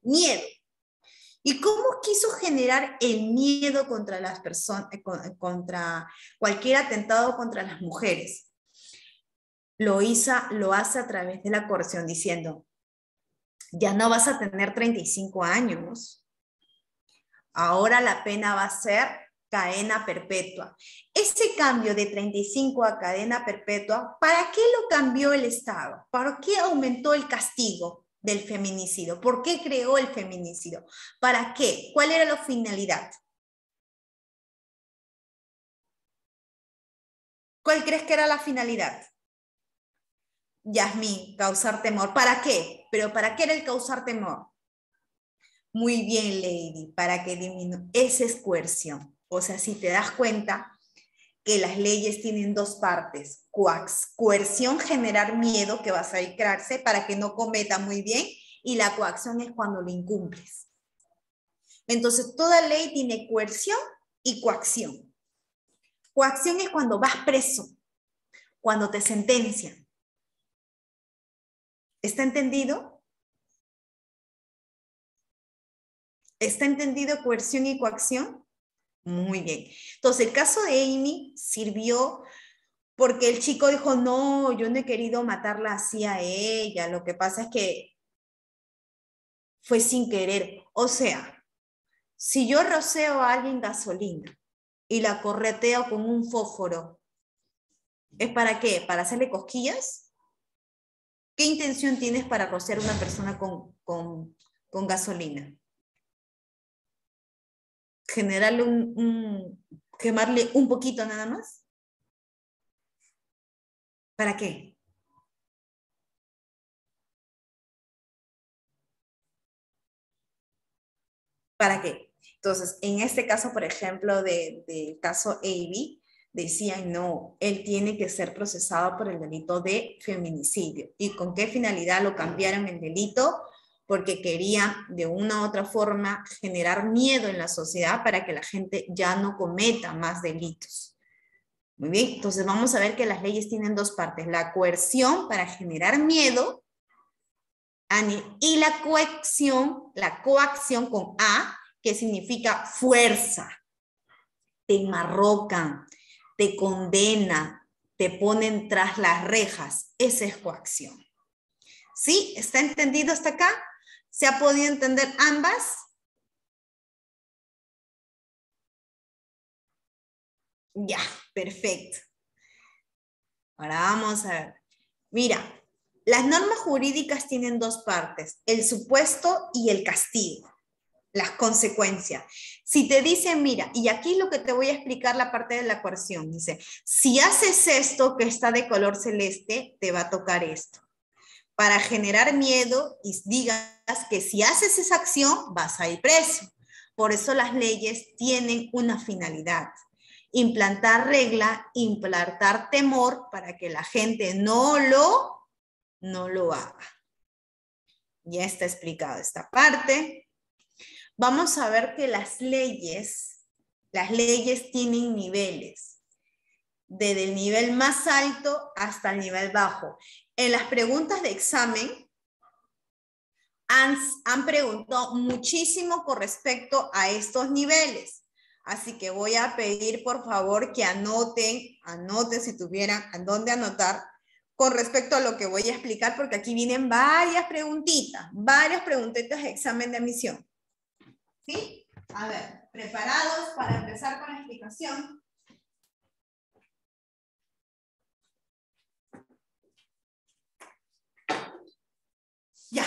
Miedo. ¿Y cómo quiso generar el miedo contra las personas, contra cualquier atentado contra las mujeres? Lo hace a través de la coerción diciendo, ya no vas a tener 35 años, ahora la pena va a ser cadena perpetua. Ese cambio de 35 a cadena perpetua, ¿para qué lo cambió el Estado? ¿Para qué aumentó el castigo del feminicidio? ¿Por qué creó el feminicidio? ¿Para qué? ¿Cuál era la finalidad? ¿Cuál crees que era la finalidad? Yasmín, causar temor. ¿Para qué? ¿Pero para qué era el causar temor? Muy bien, Lady, para que disminuya. Esa es coerción. O sea, si te das cuenta que las leyes tienen dos partes. Coerción, generar miedo que vas a crearse para que no cometa muy bien, y la coacción es cuando lo incumples. Entonces, toda ley tiene coerción y coacción. Coacción es cuando vas preso, cuando te sentencian. ¿Está entendido? ¿Está entendido coerción y coacción? Muy bien. Entonces, el caso de Amy sirvió porque el chico dijo, no, yo no he querido matarla así a ella, lo que pasa es que fue sin querer. O sea, si yo roceo a alguien gasolina y la correteo con un fósforo, ¿es para qué? ¿Para hacerle cosquillas? ¿Qué intención tienes para rociar a una persona con gasolina? ¿Generarle quemarle un poquito nada más? ¿Para qué? ¿Para qué? Entonces, en este caso, por ejemplo, del caso Avi, decían, no, él tiene que ser procesado por el delito de feminicidio. ¿Y con qué finalidad lo cambiaron el delito? Porque querían de una u otra forma generar miedo en la sociedad para que la gente ya no cometa más delitos. Muy bien, entonces vamos a ver que las leyes tienen dos partes, la coerción para generar miedo y la coacción con A, que significa fuerza. Te enmarrocan, te condenan, te ponen tras las rejas. Esa es coacción. ¿Sí? ¿Está entendido hasta acá? ¿Se ha podido entender ambas? Ya, perfecto. Ahora vamos a ver. Mira, las normas jurídicas tienen dos partes, el supuesto y el castigo, las consecuencias. Si te dicen, mira, y aquí lo que te voy a explicar la parte de la coerción, dice, si haces esto que está de color celeste, te va a tocar esto. Para generar miedo y digas que si haces esa acción, vas a ir preso. Por eso las leyes tienen una finalidad. Implantar regla, implantar temor para que la gente no lo haga. Ya está explicado esta parte. Vamos a ver que las leyes tienen niveles, desde el nivel más alto hasta el nivel bajo. En las preguntas de examen han preguntado muchísimo con respecto a estos niveles. Así que voy a pedir, por favor, que anoten si tuvieran a dónde anotar con respecto a lo que voy a explicar, porque aquí vienen varias preguntitas de examen de admisión. ¿Sí? A ver, ¿preparados para empezar con la explicación? Ya,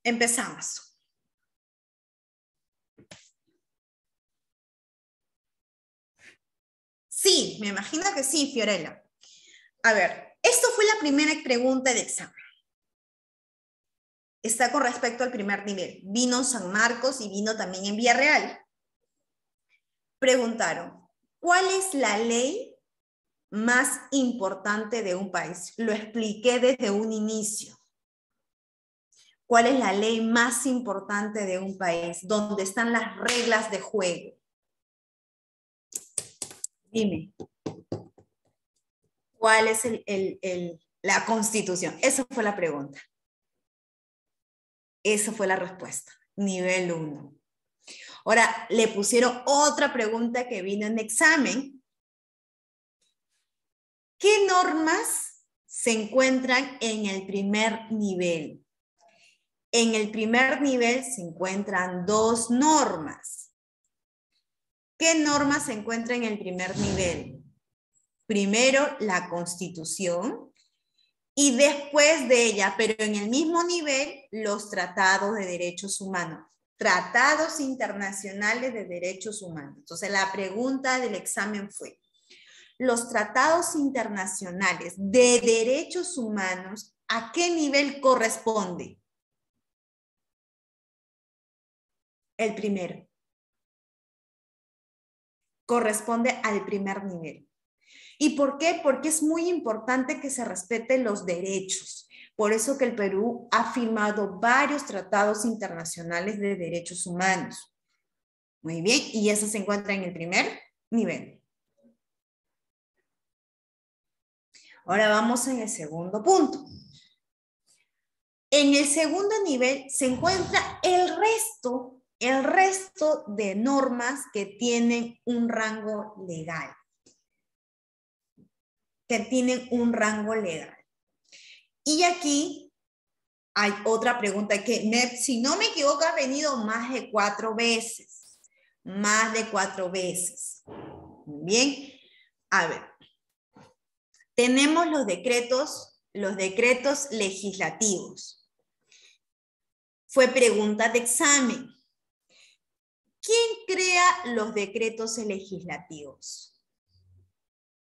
empezamos. Sí, me imagino que sí, Fiorella. A ver, esto fue la primera pregunta de examen. Está con respecto al primer nivel. Vino San Marcos y vino también en Villarreal. Preguntaron, ¿cuál es la ley más importante de un país? Lo expliqué desde un inicio. ¿Cuál es la ley más importante de un país? ¿Dónde están las reglas de juego? Dime. ¿Cuál es la Constitución? Esa fue la pregunta. Esa fue la respuesta. Nivel 1. Ahora, le pusieron otra pregunta que vino en examen. ¿Qué normas se encuentran en el primer nivel? En el primer nivel se encuentran dos normas. ¿Qué normas se encuentran en el primer nivel? Primero, la Constitución y después de ella, pero en el mismo nivel, los tratados de derechos humanos. Tratados internacionales de derechos humanos. Entonces, la pregunta del examen fue, los tratados internacionales de derechos humanos, ¿a qué nivel corresponde? El primero. Corresponde al primer nivel. ¿Y por qué? Porque es muy importante que se respeten los derechos. Por eso que el Perú ha firmado varios tratados internacionales de derechos humanos. Muy bien, y eso se encuentra en el primer nivel. Ahora vamos en el segundo punto. En el segundo nivel se encuentra el resto de normas que tienen un rango legal. Y aquí hay otra pregunta que, si no me equivoco, ha venido más de 4 veces. Más de 4 veces. Bien, a ver. Tenemos los decretos legislativos. Fue pregunta de examen. ¿Quién crea los decretos legislativos?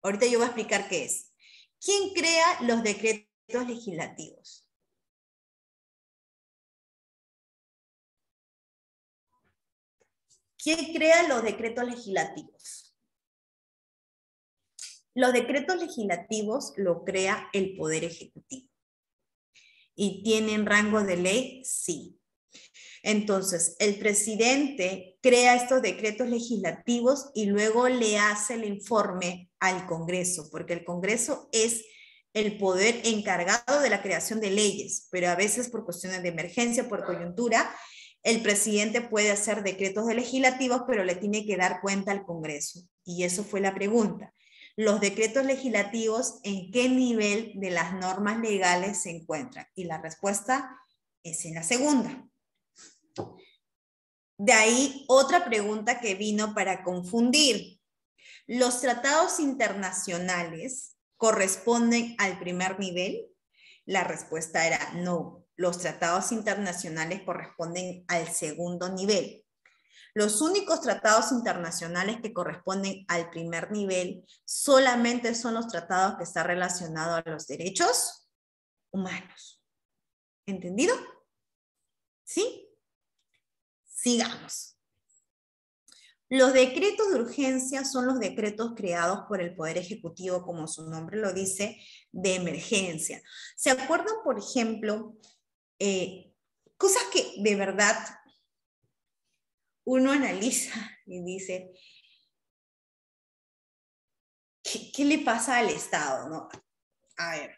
Ahorita yo voy a explicar qué es. ¿Quién crea los decretos legislativos? ¿Quién crea los decretos legislativos? Los decretos legislativos lo crea el Poder Ejecutivo. ¿Y tienen rango de ley? Sí. Entonces, el presidente crea estos decretos legislativos y luego le hace el informe al Congreso, porque el Congreso es el poder encargado de la creación de leyes, pero a veces por cuestiones de emergencia, por coyuntura, el presidente puede hacer decretos legislativos, pero le tiene que dar cuenta al Congreso. Y eso fue la pregunta. Los decretos legislativos, ¿en qué nivel de las normas legales se encuentran? Y la respuesta es en la segunda. De ahí otra pregunta que vino para confundir. ¿Los tratados internacionales corresponden al primer nivel? La respuesta era no. Los tratados internacionales corresponden al segundo nivel. Los únicos tratados internacionales que corresponden al primer nivel solamente son los tratados que están relacionados a los derechos humanos. ¿Entendido? ¿Sí? Sigamos. Los decretos de urgencia son los decretos creados por el Poder Ejecutivo, como su nombre lo dice, de emergencia. ¿Se acuerdan, por ejemplo, cosas que de verdad uno analiza y dice, ¿qué le pasa al Estado, no? A ver,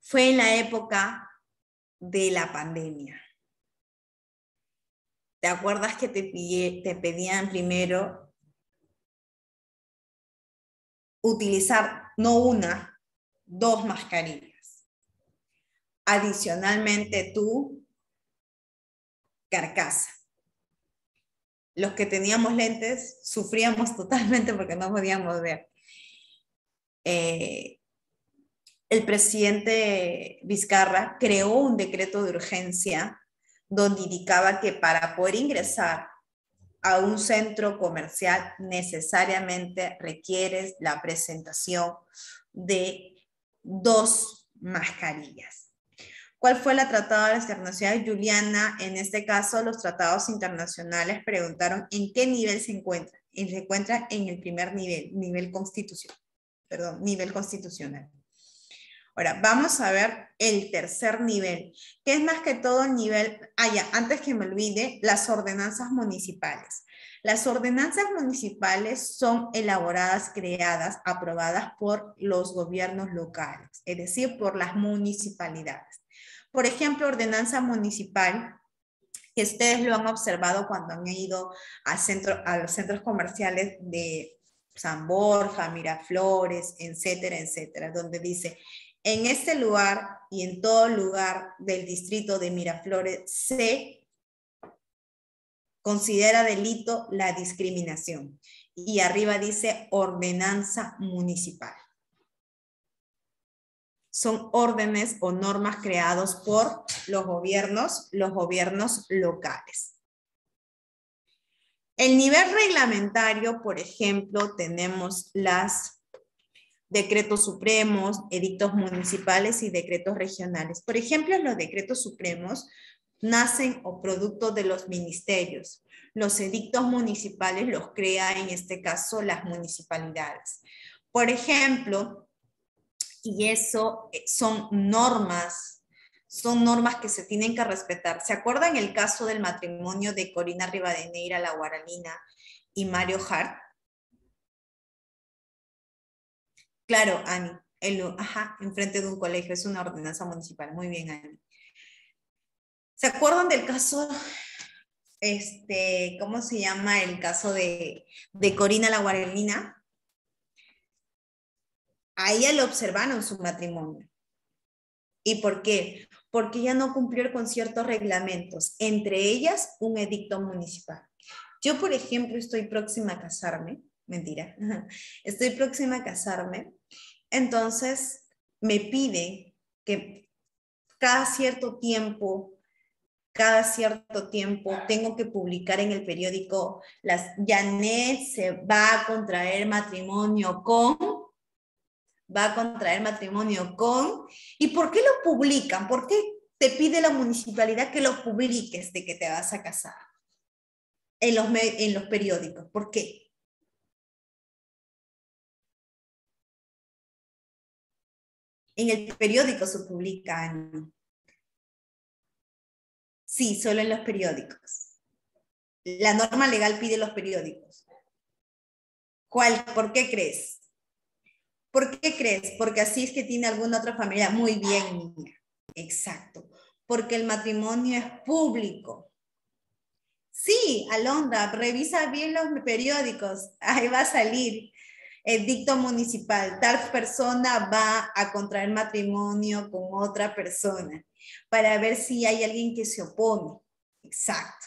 fue en la época de la pandemia. ¿Te acuerdas que te pedían primero utilizar no una, 2 mascarillas? Adicionalmente tu carcasa. Los que teníamos lentes sufríamos totalmente porque no podíamos ver. El presidente Vizcarra creó un decreto de urgencia donde indicaba que para poder ingresar a un centro comercial necesariamente requieres la presentación de 2 mascarillas. ¿Cuál fue la tratado internacional, Juliana? En este caso, los tratados internacionales preguntaron en qué nivel se encuentra. Y se encuentra en el primer nivel, nivel constitucional. Ahora, vamos a ver el tercer nivel, que es más que todo el nivel, antes que me olvide, las ordenanzas municipales. Las ordenanzas municipales son elaboradas, creadas, aprobadas por los gobiernos locales, es decir, por las municipalidades. Por ejemplo, ordenanza municipal, que ustedes lo han observado cuando han ido a los centros comerciales de San Borja, Miraflores, etcétera, etcétera, donde dice, en este lugar y en todo lugar del distrito de Miraflores se considera delito la discriminación. Y arriba dice ordenanza municipal. Son órdenes o normas creados por los gobiernos locales. El nivel reglamentario, por ejemplo, tenemos las decretos supremos, edictos municipales y decretos regionales. Por ejemplo, los decretos supremos nacen o producto de los ministerios. los edictos municipales los crea en este caso las municipalidades. Por ejemplo, y eso son normas que se tienen que respetar. ¿Se acuerdan el caso del matrimonio de Corina Rivadeneira, la guaralina, y Mario Hart? Claro, Ani, enfrente de un colegio, es una ordenanza municipal. Muy bien, Ani. ¿Se acuerdan del caso, cómo se llama el caso de Corina la guaralina? A ella le observaron su matrimonio. ¿Y por qué? Porque ella no cumplió con ciertos reglamentos, entre ellas un edicto municipal. Yo, por ejemplo, estoy próxima a casarme, mentira, estoy próxima a casarme, entonces me pide que cada cierto tiempo tengo que publicar en el periódico, Janet se va a contraer matrimonio con, ¿y por qué lo publican? ¿Por qué te pide la municipalidad que lo publiques de que te vas a casar en los periódicos? ¿Por qué? En el periódico se publican. Sí, solo en los periódicos. La norma legal pide los periódicos. ¿Cuál? ¿Por qué crees? ¿Por qué crees? Porque así es que tiene alguna otra familia. Muy bien, niña. Exacto. Porque el matrimonio es público. Sí, Alondra, revisa bien los periódicos. Ahí va a salir edicto municipal. Tal persona va a contraer matrimonio con otra persona para ver si hay alguien que se opone. Exacto.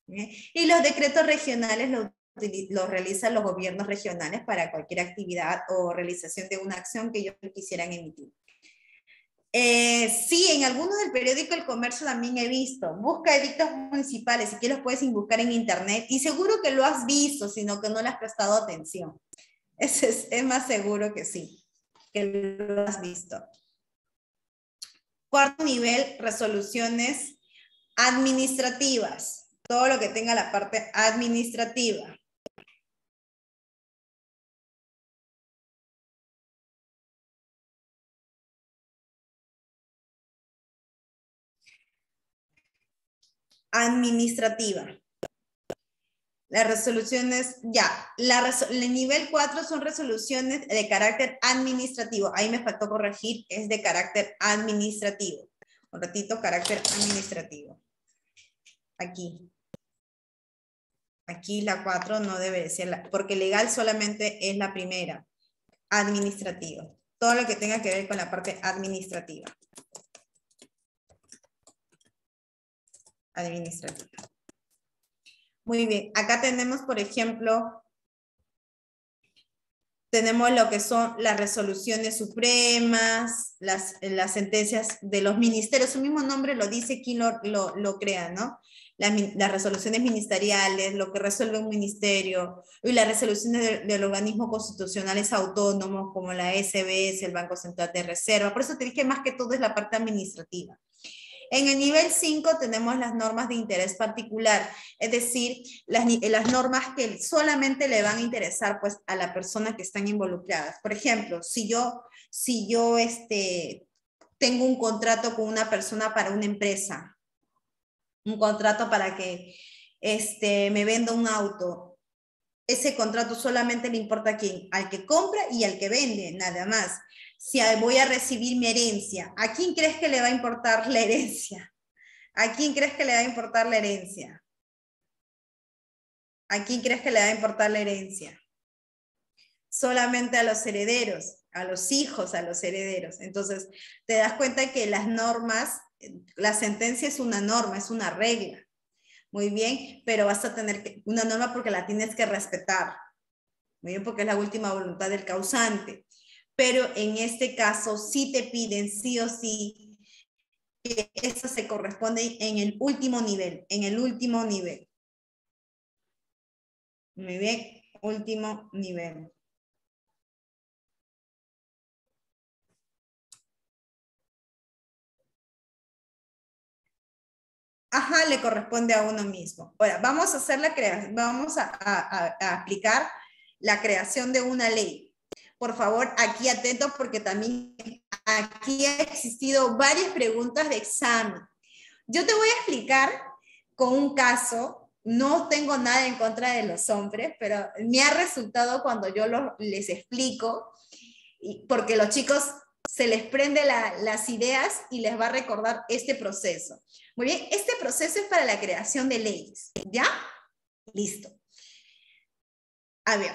Y los decretos regionales los realizan los gobiernos regionales para cualquier actividad o realización de una acción que ellos quisieran emitir. Sí, en algunos del periódico El Comercio también he visto. Busca edictos municipales, si quieres los puedes buscar en internet y seguro que lo has visto, sino que no le has prestado atención. Es más seguro que sí, que lo has visto. Cuarto nivel, resoluciones administrativas. Todo lo que tenga la parte administrativa. Administrativa. Las resoluciones, el nivel 4 son resoluciones de carácter administrativo. Ahí me faltó corregir, es de carácter administrativo. Un ratito, carácter administrativo. Aquí. Aquí la 4 no debe ser, porque legal solamente es la primera. Administrativo. Todo lo que tenga que ver con la parte administrativa. Administrativa. Muy bien, acá tenemos, por ejemplo, tenemos lo que son las resoluciones supremas, las sentencias de los ministerios, su mismo nombre lo dice, quien lo crea, ¿no? Las resoluciones ministeriales, lo que resuelve un ministerio, y las resoluciones de los organismos constitucionales autónomos, como la SBS, el Banco Central de Reserva. Por eso te dije más que todo es la parte administrativa. En el nivel 5 tenemos las normas de interés particular, es decir, las normas que solamente le van a interesar pues, a la persona que están involucradas. Por ejemplo, si yo tengo un contrato con una persona para una empresa, un contrato para que me venda un auto, ese contrato solamente le importa a quién, al que compra y al que vende, nada más. Si voy a recibir mi herencia, ¿a quién crees que le va a importar la herencia? ¿A quién crees que le va a importar la herencia? ¿A quién crees que le va a importar la herencia? Solamente a los herederos, a los hijos, a los herederos. Entonces, te das cuenta que las normas, la sentencia es una norma, es una regla. Muy bien, pero vas a tener una norma porque la tienes que respetar. Muy bien, porque es la última voluntad del causante. Pero en este caso sí te piden sí o sí que eso se corresponde en el último nivel, Muy bien, último nivel. Ajá, le corresponde a uno mismo. Ahora, vamos a hacer vamos a aplicar la creación de una ley. Por favor, aquí atentos porque también aquí ha existido varias preguntas de examen. Yo te voy a explicar con un caso, no tengo nada en contra de los hombres, pero me ha resultado cuando yo les explico, porque los chicos se les prende las ideas y les va a recordar este proceso. Muy bien, este proceso es para la creación de leyes, ¿ya? Listo. A ver,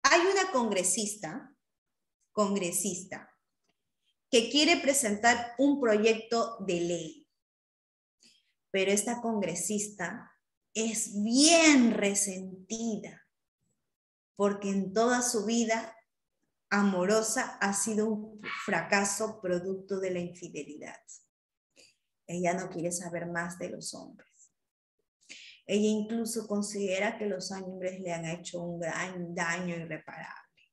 hay una congresista que quiere presentar un proyecto de ley, pero esta congresista es bien resentida porque en toda su vida amorosa ha sido un fracaso producto de la infidelidad. Ella no quiere saber más de los hombres. Ella incluso considera que los hombres le han hecho un gran daño irreparable.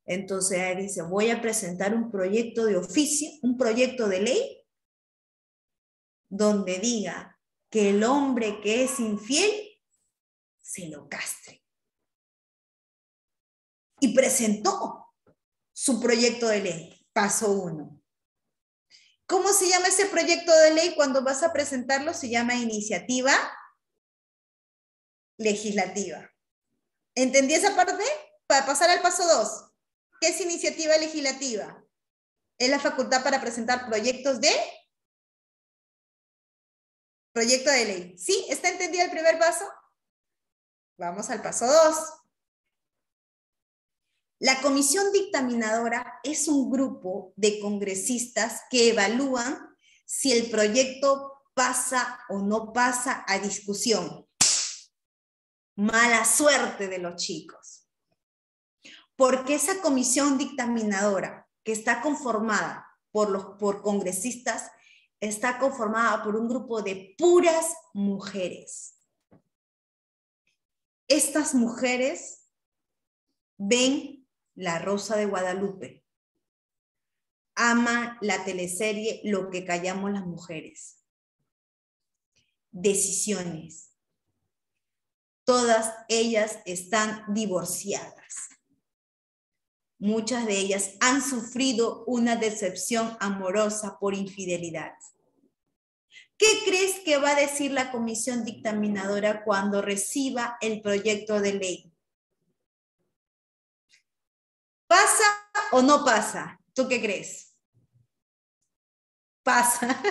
Entonces ella dice, voy a presentar un proyecto de oficio, un proyecto de ley, donde diga que el hombre que es infiel se lo castre. Y presentó su proyecto de ley, paso 1. ¿Cómo se llama ese proyecto de ley cuando vas a presentarlo? Se llama iniciativa legislativa. ¿Entendí esa parte? Para pasar al paso 2. ¿Qué es iniciativa legislativa? Es la facultad para presentar proyecto de ley. ¿Sí? ¿Está entendido el primer paso? Vamos al paso 2. La comisión dictaminadora es un grupo de congresistas que evalúan si el proyecto pasa o no pasa a discusión. Mala suerte de los chicos. Porque esa comisión dictaminadora que está conformada por congresistas está conformada por un grupo de puras mujeres. Estas mujeres ven La Rosa de Guadalupe, ama la teleserie Lo que callamos las mujeres. Decisiones. Todas ellas están divorciadas. Muchas de ellas han sufrido una decepción amorosa por infidelidad. ¿Qué crees que va a decir la comisión dictaminadora cuando reciba el proyecto de ley? ¿Pasa o no pasa? ¿Tú qué crees? Pasa.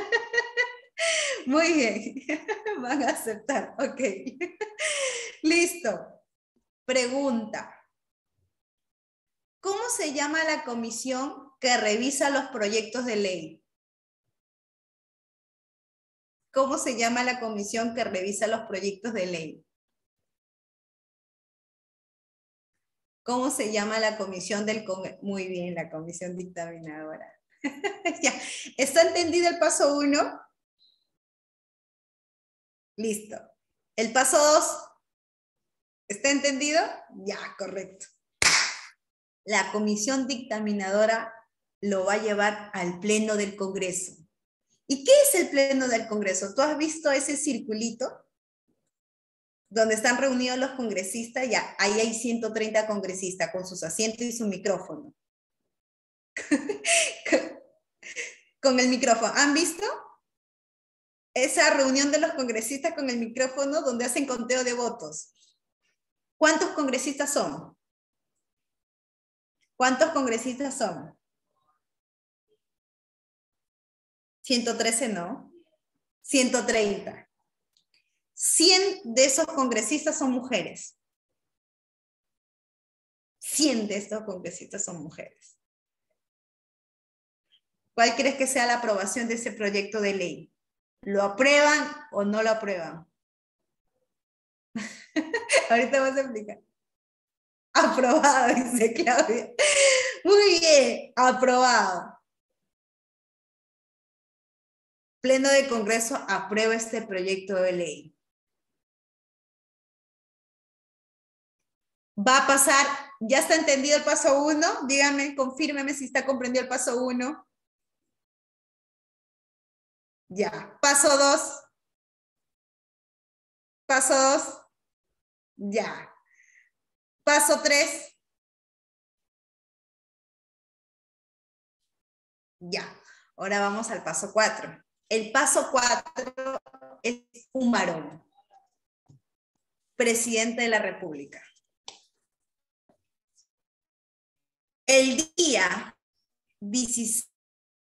Muy bien. Van a aceptar. Ok. Listo. Pregunta. ¿Cómo se llama la comisión que revisa los proyectos de ley? ¿Cómo se llama la comisión que revisa los proyectos de ley? ¿Cómo se llama la comisión del Congreso? Muy bien, la comisión dictaminadora. Ya. ¿Está entendido el paso 1? Listo. ¿El paso 2? ¿Está entendido? Ya, correcto. La comisión dictaminadora lo va a llevar al pleno del Congreso. ¿Y qué es el pleno del Congreso? ¿Tú has visto ese circulito? Donde están reunidos los congresistas, ya, ahí hay 130 congresistas con sus asientos y su micrófono. Con el micrófono. ¿Han visto? Esa reunión de los congresistas con el micrófono donde hacen conteo de votos. ¿Cuántos congresistas son? ¿Cuántos congresistas son? 113 no. 130. 100 de esos congresistas son mujeres. 100 de estos congresistas son mujeres. ¿Cuál crees que sea la aprobación de ese proyecto de ley? ¿Lo aprueban o no lo aprueban? Ahorita vas a explicar. Aprobado, dice Claudia. Muy bien, aprobado. Pleno de Congreso aprueba este proyecto de ley. Va a pasar, ¿ya está entendido el paso 1? Dígame, confírmeme si está comprendido el paso 1. Ya. Paso 2. Paso 2. Ya. Paso 3. Ya. Ahora vamos al paso 4. El paso 4 es un varón, presidente de la República. El día 16 de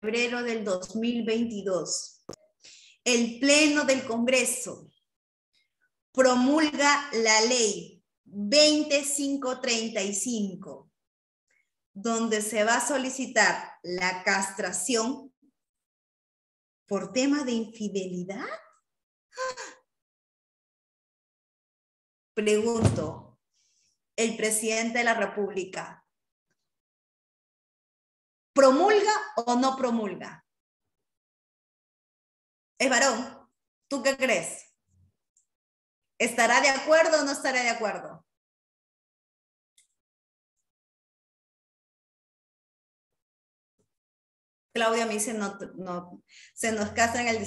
febrero del 2022, el Pleno del Congreso promulga la ley 2535, donde se va a solicitar la castración por tema de infidelidad. Pregunto, ¿el presidente de la República promulga o no promulga? Es varón. ¿Tú qué crees? ¿Estará de acuerdo o no estará de acuerdo? Claudia me dice, no, se nos casa en el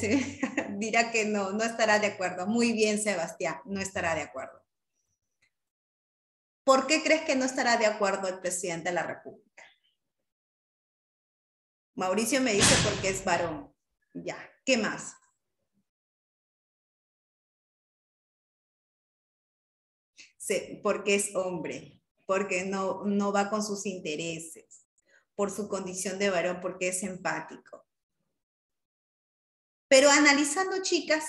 dirá que no estará de acuerdo. Muy bien, Sebastián, no estará de acuerdo. ¿Por qué crees que no estará de acuerdo el presidente de la República? Mauricio me dice porque es varón. Ya, ¿qué más? Sí, porque es hombre, porque no va con sus intereses, por su condición de varón, porque es empático. Pero analizando, chicas,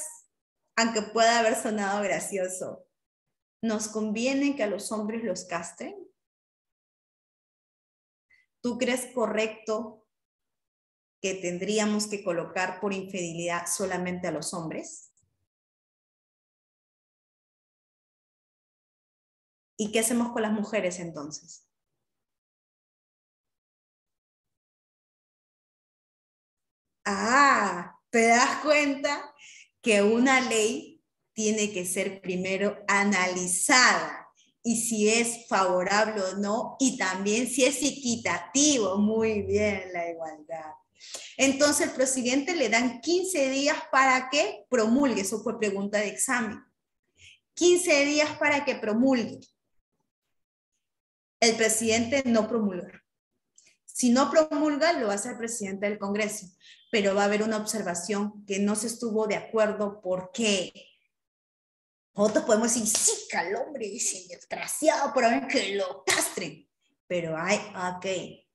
aunque pueda haber sonado gracioso, ¿nos conviene que a los hombres los castren? ¿Tú crees correcto que tendríamos que colocar por infidelidad solamente a los hombres? ¿Y qué hacemos con las mujeres entonces? Ah, ¿te das cuenta que una ley tiene que ser primero analizada? Y si es favorable o no, y también si es equitativo. Muy bien, la igualdad. Entonces, el presidente le dan 15 días para que promulgue. Eso fue pregunta de examen. 15 días para que promulgue. El presidente no promulga. Si no promulga, lo hace el presidente del Congreso, pero va a haber una observación que no se estuvo de acuerdo porque nosotros podemos decir, sí, que al hombre es desgraciado, por haber que lo castren, pero hay, ok,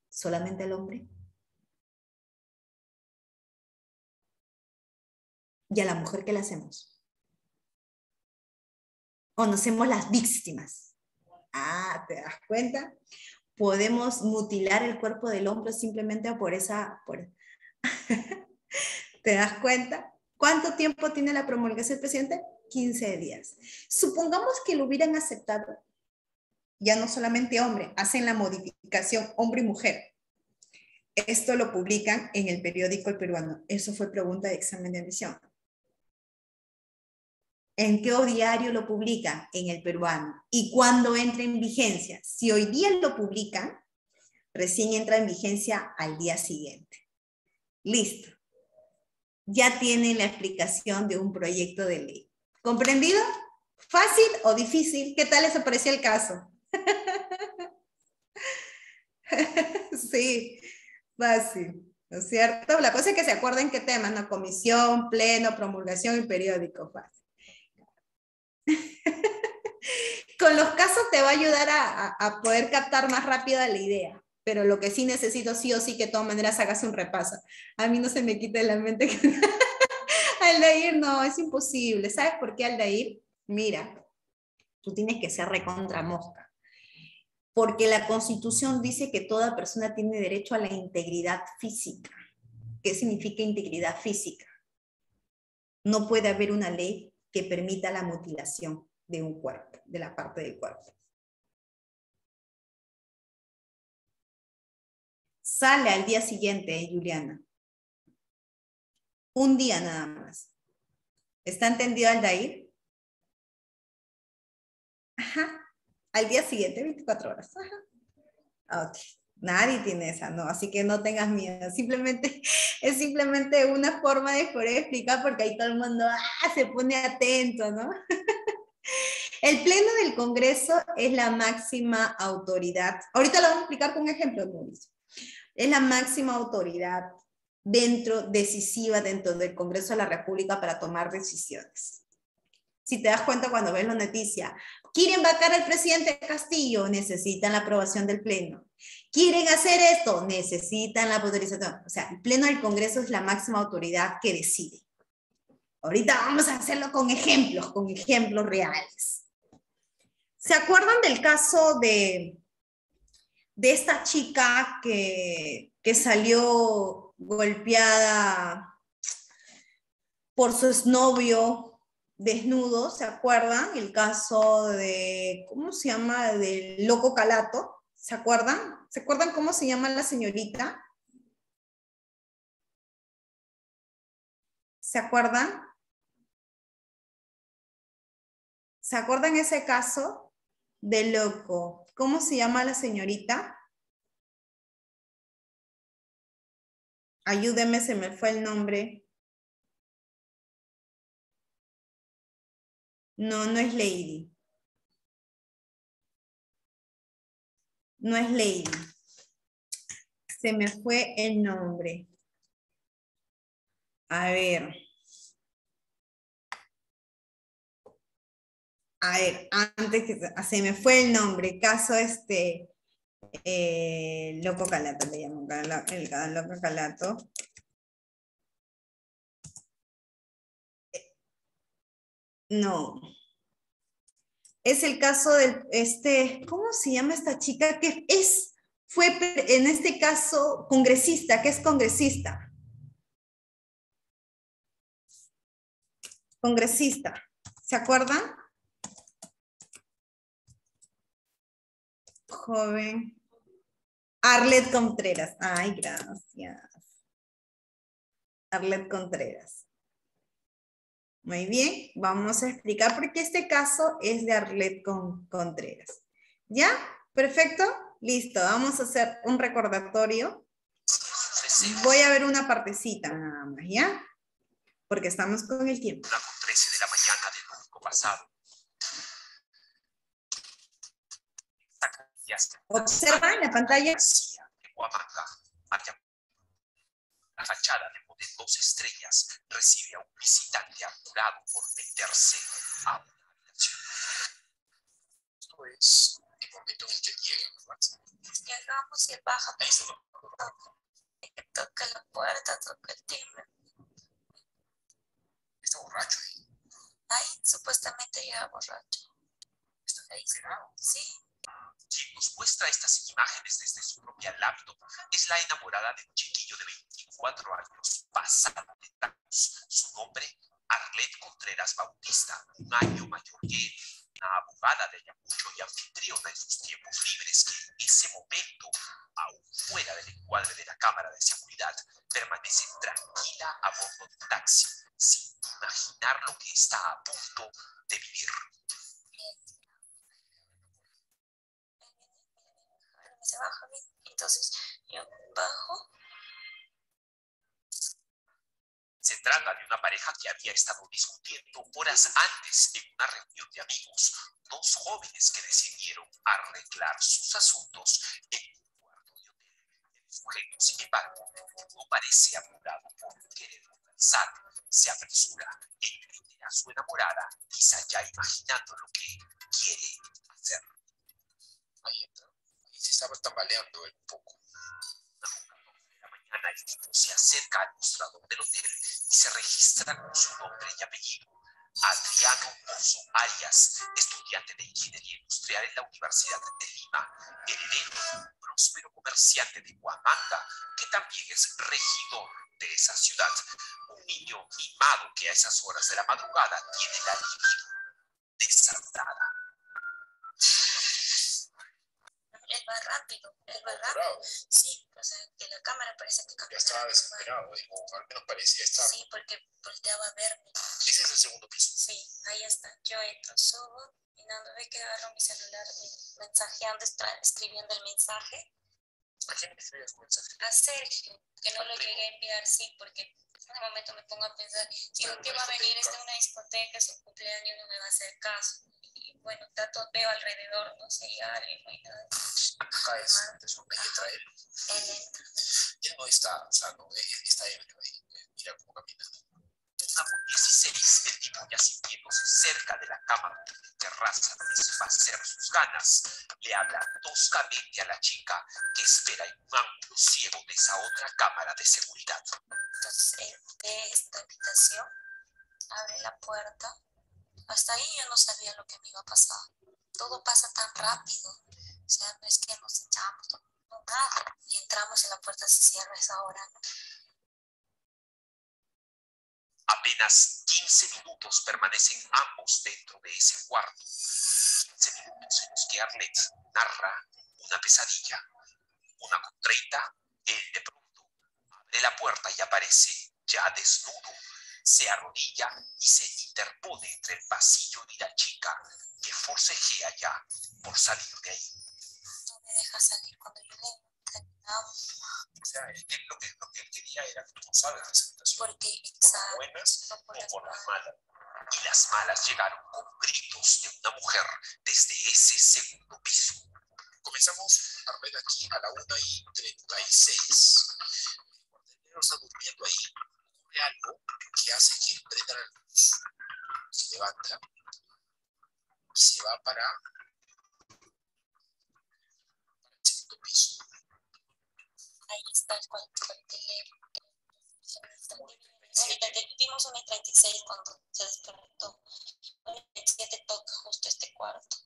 solamente el hombre. ¿Y a la mujer qué le hacemos? ¿O nos hacemos las víctimas? Ah, ¿te das cuenta? Podemos mutilar el cuerpo del hombre simplemente por esa... ¿Te das cuenta? ¿Cuánto tiempo tiene la promulgación del presidente? 15 días. Supongamos que lo hubieran aceptado, ya no solamente hombre, hacen la modificación hombre y mujer. Esto lo publican en el periódico El Peruano. Eso fue pregunta de examen de admisión. ¿En qué diario lo publican? En El Peruano. ¿Y cuándo entra en vigencia? Si hoy día lo publican, recién entra en vigencia al día siguiente. Listo. Ya tienen la explicación de un proyecto de ley. ¿Comprendido? ¿Fácil o difícil? ¿Qué tal les pareció el caso? Sí, fácil, ¿no es cierto? La cosa es que se acuerden qué temas, ¿no? Comisión, pleno, promulgación y periódico. Fácil. Con los casos te va a ayudar a poder captar más rápido la idea, pero lo que sí necesito sí o sí que de todas maneras hagas un repaso. A mí no se me quita de la mente que Aldair no, es imposible. ¿Sabes por qué, Aldair? Mira, tú tienes que ser recontra mosca. Porque la Constitución dice que toda persona tiene derecho a la integridad física. ¿Qué significa integridad física? No puede haber una ley que permita la mutilación de un cuerpo, de la parte del cuerpo. Sale al día siguiente, Juliana. Un día nada más. ¿Está entendido, Aldair? Ajá. Al día siguiente, 24 horas. Ajá. Ok, Nadie tiene esa, no, así que no tengas miedo. Simplemente, es simplemente una forma de poder explicar porque ahí todo el mundo se pone atento, ¿no? El Pleno del Congreso es la máxima autoridad. Ahorita lo vamos a explicar con ejemplos, Mauricio. Es la máxima autoridad decisiva dentro del Congreso de la República para tomar decisiones. Si te das cuenta cuando ves la noticia, quieren vacar al presidente Castillo, necesitan la aprobación del Pleno. Quieren hacer esto, necesitan la autorización. O sea, el Pleno del Congreso es la máxima autoridad que decide. Ahorita vamos a hacerlo con ejemplos reales. ¿Se acuerdan del caso de esta chica que salió golpeada por su exnovio desnudo? ¿Se acuerdan? El caso de, ¿cómo se llama? Del loco Calato. ¿Se acuerdan? ¿Se acuerdan cómo se llama la señorita? ¿Se acuerdan? ¿Se acuerdan ese caso del loco? ¿Cómo se llama la señorita? Ayúdenme, se me fue el nombre. No, no es Lady. No es Lady. Se me fue el nombre. A ver. Antes que se me fue el nombre. Caso Loco Calato, le llamo el Loco Calato. No. Es el caso del, ¿cómo se llama esta chica? Que fue en este caso congresista, que es congresista. Congresista. ¿Se acuerdan? Joven. Arlet Contreras. Ay, gracias. Arlet Contreras. Muy bien, vamos a explicar por qué este caso es de Arlet Contreras. ¿Ya? ¿Perfecto? Listo, vamos a hacer un recordatorio. Voy a ver una partecita nada más, ¿ya? Porque estamos con el tiempo. 1:13 de la mañana del domingo pasado. Observa en la pantalla. La fachada de Motel 2 Estrellas recibe a un visitante apurado por meterse a una habitación. Esto es el momento en el que llega, ¿verdad? Llegamos y baja, pero toca la puerta, toca el timbre. Está borracho ahí. Ay, supuestamente llega borracho. Está encerrado. Sí. Quien nos muestra estas imágenes desde su propia laptop es la enamorada de un chiquillo de 24 años, pasada de tacos. Su nombre, Arlet Contreras Bautista, un año mayor que él, una abogada de Ayacucho y anfitriona en sus tiempos libres que en ese momento, aún fuera del encuadre de la cámara de seguridad, permanece tranquila a bordo de un taxi, sin imaginar lo que está a punto de vivir. Se baja bien, entonces yo bajo. Se trata de una pareja que había estado discutiendo horas antes en una reunión de amigos, dos jóvenes que decidieron arreglar sus asuntos en un cuarto de hotel. El sujeto, sin embargo, no parece apurado por querer conversar, se apresura en entender a su enamorada, quizá ya imaginando lo que quiere hacer. Ahí entra. Se estaba tambaleando un poco. De la mañana el tipo se acerca al mostrador del hotel y se registra con su nombre y apellido. Adriano Oso Arias, estudiante de Ingeniería Industrial en la Universidad de Lima, heredero de un próspero comerciante de Huamanga, que también es regidor de esa ciudad. Un niño mimado que a esas horas de la madrugada tiene la libido desatada. Él va rápido, sí, o sea, que la cámara parece que Ya estaba desesperado, digo, al menos parecía estar. Sí, porque volteaba a verme. Ese es el segundo piso. Sí, ahí está, yo entro, subo, y no ve que agarro mi celular mensajeando, escribiendo el mensaje, ¿A quién le escribías un mensaje? A Sergio, que no lo llegué a enviar, sí, porque en ese momento me pongo a pensar, digo que va a venir a una discoteca, es su cumpleaños, no me va a hacer caso. Y bueno, veo alrededor, no sé, ya alguien, no hay nada. Acá es un entra él. Él entra. Él no está, o sea, no, está ebrio ahí. Mira cómo camina. Una por 16, el tipo ya sintiéndose cerca de la cama de terraza donde se va a hacer sus ganas, le habla toscamente a la chica que espera en un ángulo ciego de esa otra cámara de seguridad. Entonces él ve esta habitación, abre la puerta. Hasta ahí yo no sabía lo que me iba a pasar. Todo pasa tan rápido. O sea, no es que nos echamos, no, nada. Y entramos y la puerta se cierra a esa hora, ¿no? Apenas 15 minutos permanecen ambos dentro de ese cuarto. 15 minutos en los que Arlette narra una pesadilla. 1:30, él de pronto abre la puerta y aparece ya desnudo. Se arrodilla y se interpone entre el pasillo y la chica que forcejea ya por salir de ahí. No me deja salir cuando yo le he terminado. O sea, él lo que él quería era que tú no salgas de esa habitación. Porque, por las buenas no por o por las malas. malas. Y las malas llegaron con gritos de una mujer desde ese segundo piso. Comenzamos a ver aquí a la 1:36. El cuartelero está durmiendo ahí. Ocurre algo que hace que prenda la luz. Se levanta y se va para el segundo piso. Ahí está el cuartelero. Vimos 1:36 cuando se despertó. 1:37 toca justo este cuarto.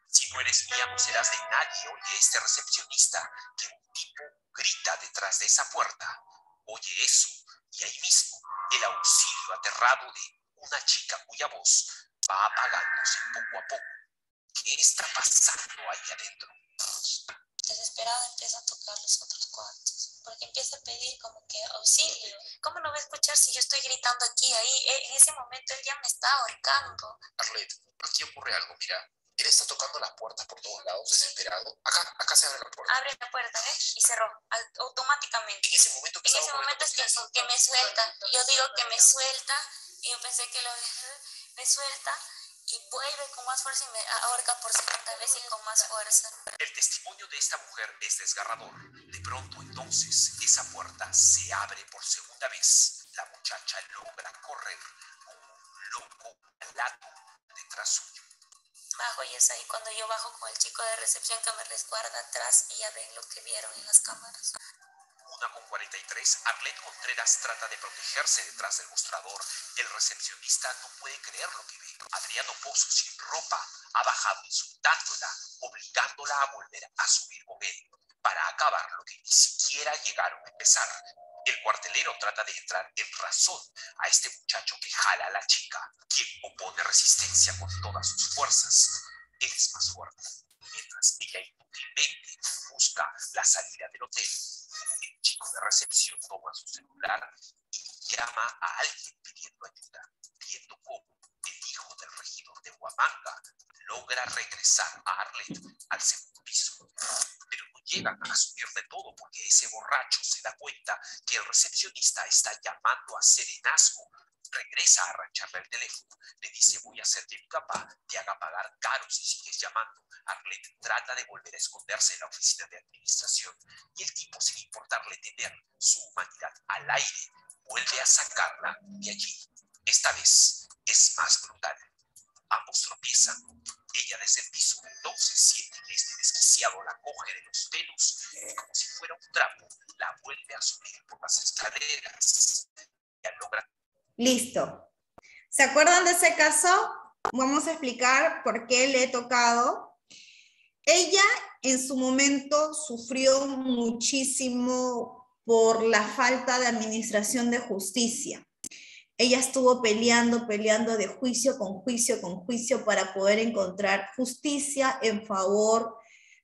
Si no eres mía, no serás de nadie. Oye, este recepcionista, que un tipo grita detrás de esa puerta. Oye eso, y ahí mismo, el auxilio aterrado de una chica cuya voz va apagándose poco a poco. ¿Qué está pasando ahí adentro? Desesperado empieza a tocar los otros cuartos, porque empieza a pedir como que auxilio. ¿Cómo no va a escuchar si yo estoy gritando aquí, ahí? En ese momento él ya me está ahorcando. Arlette, aquí ocurre algo, mira. Él está tocando las puertas por todos lados, desesperado. Acá se abre la puerta. Abre la puerta, ¿ves? Y cerró automáticamente. En ese momento es que me suelta. Yo digo que me suelta, y yo pensé que me suelta, y vuelve con más fuerza y me ahorca por segunda vez y con más fuerza. El testimonio de esta mujer es desgarrador. De pronto, entonces, esa puerta se abre por segunda vez. La muchacha logra correr como un loco al lado detrás suyo. Bajo y es ahí cuando yo bajo con el chico de recepción que me resguarda atrás y ya ven lo que vieron en las cámaras. 1:43, Arlette Contreras trata de protegerse detrás del mostrador. El recepcionista no puede creer lo que ve. Adriano Pozo, sin ropa, ha bajado insultándola, obligándola a volver a subir con él, para acabar lo que ni siquiera llegaron a empezar. El cuartelero trata de entrar en razón a este muchacho que jala a la chica, quien opone resistencia con todas sus fuerzas. Él es más fuerte, mientras ella inútilmente busca la salida del hotel. El chico de recepción toma su celular y llama a alguien pidiendo ayuda, viendo cómo el hijo del regidor de Huamanga logra regresar a Arlette al segundo piso. Pero no llegan a subir de todo porque ese borracho se da cuenta que el recepcionista está llamando a serenazgo. Regresa a arrancharle el teléfono, le dice: voy a hacer que mi papá te haga pagar caro si sigues llamando. Arlette trata de volver a esconderse en la oficina de administración y el tipo, sin importarle tener su humanidad al aire, vuelve a sacarla de allí. Esta vez es más brutal. Ambos tropiezan. Ella desde el piso entonces siente que este desquiciado la coge de los pelos y, como si fuera un trapo, la vuelve a subir por las escaleras. Ya logra. Listo. ¿Se acuerdan de ese caso? Vamos a explicar por qué le he tocado. Ella en su momento sufrió muchísimo por la falta de administración de justicia. Ella estuvo peleando de juicio con juicio para poder encontrar justicia en favor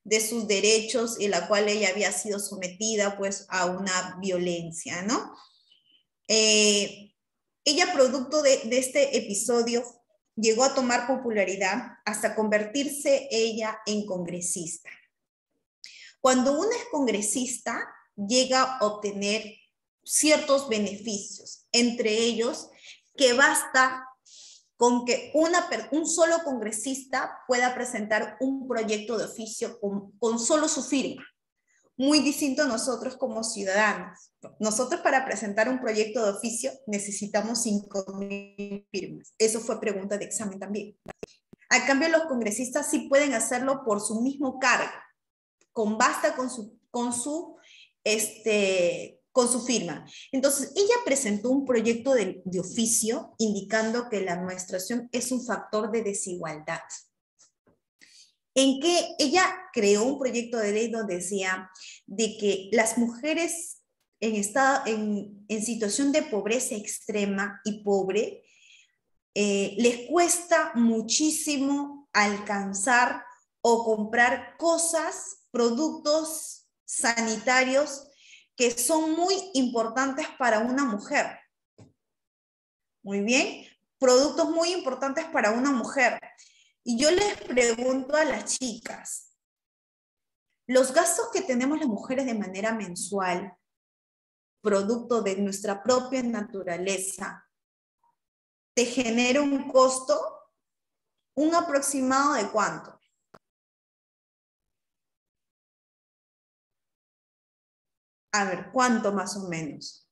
de sus derechos, y la cual ella había sido sometida pues a una violencia, ¿no? Ella, producto de este episodio, llegó a tomar popularidad hasta convertirse ella en congresista. Cuando uno es congresista, llega a obtener ciertos beneficios, entre ellos que basta con que un solo congresista pueda presentar un proyecto de oficio con solo su firma. Muy distinto a nosotros como ciudadanos. Nosotros para presentar un proyecto de oficio necesitamos 5.000 firmas. Eso fue pregunta de examen también. A cambio, los congresistas sí pueden hacerlo por su mismo cargo, basta con su firma. Entonces, ella presentó un proyecto de oficio indicando que la menstruación es un factor de desigualdad. En que ella creó un proyecto de ley donde decía de que las mujeres en situación de pobreza extrema y pobre, les cuesta muchísimo alcanzar o comprar cosas, productos sanitarios que son muy importantes para una mujer. Muy bien, productos muy importantes para una mujer. Y yo les pregunto a las chicas, los gastos que tenemos las mujeres de manera mensual, producto de nuestra propia naturaleza, ¿te genera un costo? ¿Un aproximado de cuánto? A ver, ¿cuánto más o menos?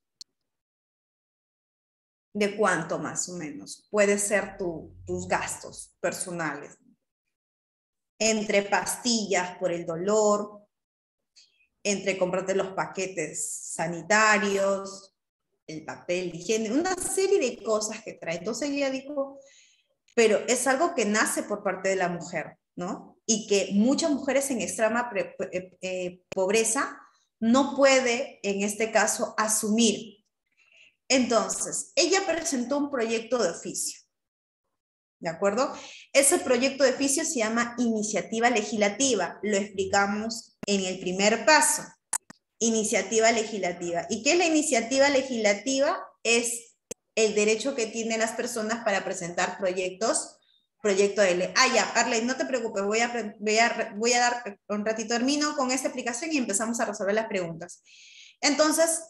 ¿De cuánto más o menos? Puede ser tus gastos personales. Entre pastillas por el dolor, entre comprarte los paquetes sanitarios, el papel de higiene, una serie de cosas que trae. Entonces ella dijo, pero es algo que nace por parte de la mujer, ¿no? Y que muchas mujeres en extrema pobreza no puede, en este caso, asumir. Entonces, ella presentó un proyecto de oficio, ¿de acuerdo? Ese proyecto de oficio se llama iniciativa legislativa, lo explicamos en el primer paso, iniciativa legislativa. ¿Y qué es la iniciativa legislativa? Es el derecho que tienen las personas para presentar proyecto de ley. Ya, Arley, no te preocupes, voy a dar un ratito, termino con esta explicación y empezamos a resolver las preguntas. Entonces,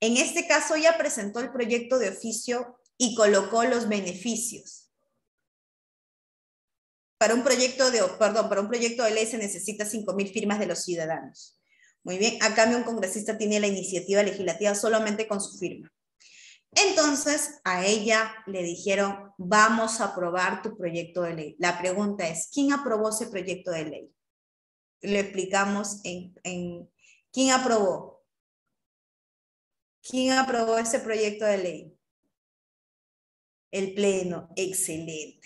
en este caso ella presentó el proyecto de oficio y colocó los beneficios. Para un proyecto de ley se necesita 5.000 firmas de los ciudadanos. Muy bien, a cambio un congresista tiene la iniciativa legislativa solamente con su firma. Entonces, a ella le dijeron, vamos a aprobar tu proyecto de ley. La pregunta es, ¿quién aprobó ese proyecto de ley? Lo explicamos ¿quién aprobó? ¿Quién aprobó ese proyecto de ley? El Pleno, excelente.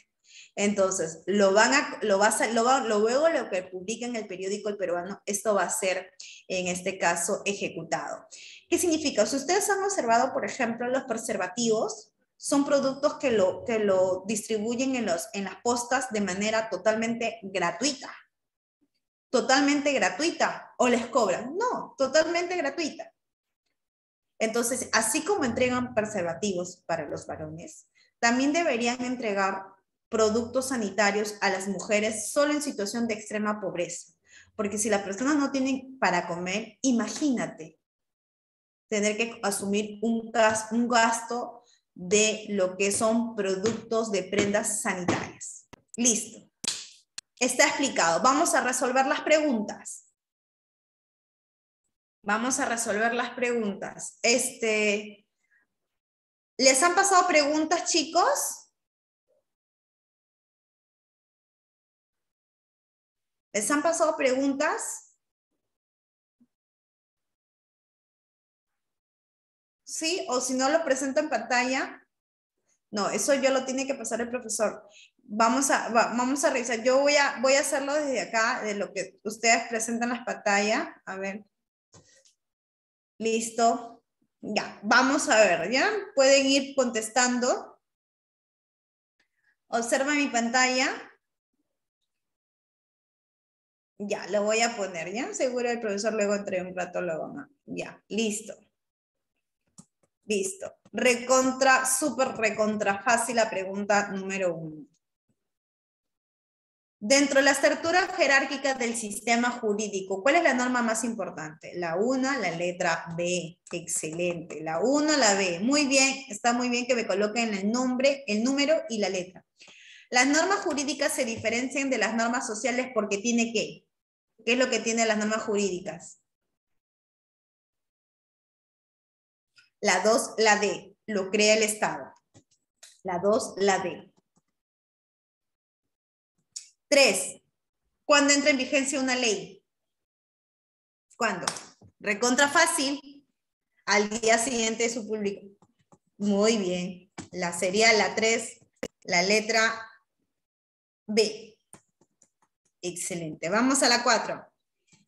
Entonces, luego lo que publica en el periódico El Peruano, esto va a ser, en este caso, ejecutado. ¿Qué significa? Si ustedes han observado, por ejemplo, los preservativos, son productos que lo distribuyen en las postas de manera totalmente gratuita. Totalmente gratuita. ¿O les cobran? No, totalmente gratuita. Entonces, así como entregan preservativos para los varones, también deberían entregar productos sanitarios a las mujeres solo en situación de extrema pobreza. Porque si las personas no tienen para comer, imagínate tener que asumir un gasto de lo que son productos de prendas sanitarias. Listo. Está explicado. Vamos a resolver las preguntas. Vamos a resolver las preguntas. ¿Les han pasado preguntas, chicos? ¿Les han pasado preguntas? ¿Sí? O si no, lo presento en pantalla. No, eso ya lo tiene que pasar el profesor. Vamos a revisar. Yo voy a hacerlo desde acá, de lo que ustedes presentan en las pantallas. A ver. Listo. Ya, vamos a ver, ¿ya? Pueden ir contestando. Observa mi pantalla. Ya, lo voy a poner, ¿ya? Seguro el profesor luego entre un rato lo van a... Ya, listo. Listo. Súper recontra fácil la pregunta número 1. Dentro de la estructura jerárquica del sistema jurídico, ¿cuál es la norma más importante? La 1, la letra B. Excelente. La 1, la B. Muy bien, está muy bien que me coloquen el nombre, el número y la letra. Las normas jurídicas se diferencian de las normas sociales porque tiene ¿qué? ¿Qué es lo que tienen las normas jurídicas? La 2, la D. Lo crea el Estado. La 2, la D. 3. ¿Cuándo entra en vigencia una ley? ¿Cuándo? Recontra fácil. Al día siguiente de su publicación. Muy bien. Sería la 3, la letra B. Excelente. Vamos a la 4.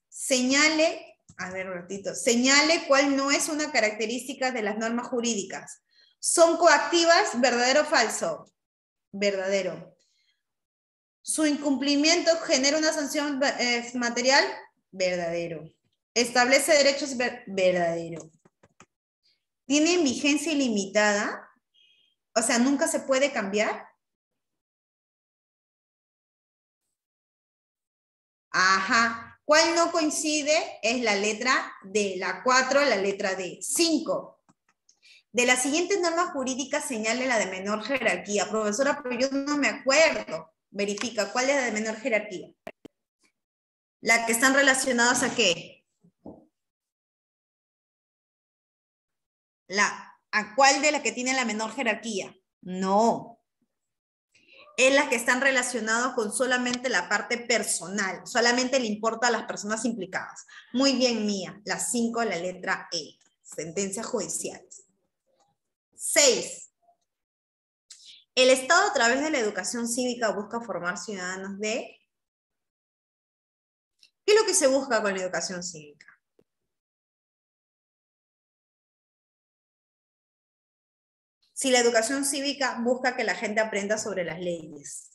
Señale, a ver un ratito, señale cuál no es una característica de las normas jurídicas. ¿Son coactivas? ¿Verdadero o falso? Verdadero. ¿Su incumplimiento genera una sanción material? Verdadero. ¿Establece derechos? Verdadero. ¿Tienen vigencia ilimitada? O sea, ¿nunca se puede cambiar? Ajá. ¿Cuál no coincide? Es la letra D. La 4, la letra D. 5. De las siguientes normas jurídicas señale la de menor jerarquía. Profesora, pero yo no me acuerdo. Verifica, ¿cuál es la de menor jerarquía? La que están relacionadas a qué? ¿A cuál de la que tiene la menor jerarquía? No. Es las que están relacionadas con solamente la parte personal. Solamente le importa a las personas implicadas. Muy bien, Mía. La 5, la letra E. Sentencias judiciales. 6. El Estado a través de la educación cívica busca formar ciudadanos de... ¿Qué es lo que se busca con la educación cívica? Si la educación cívica busca que la gente aprenda sobre las leyes.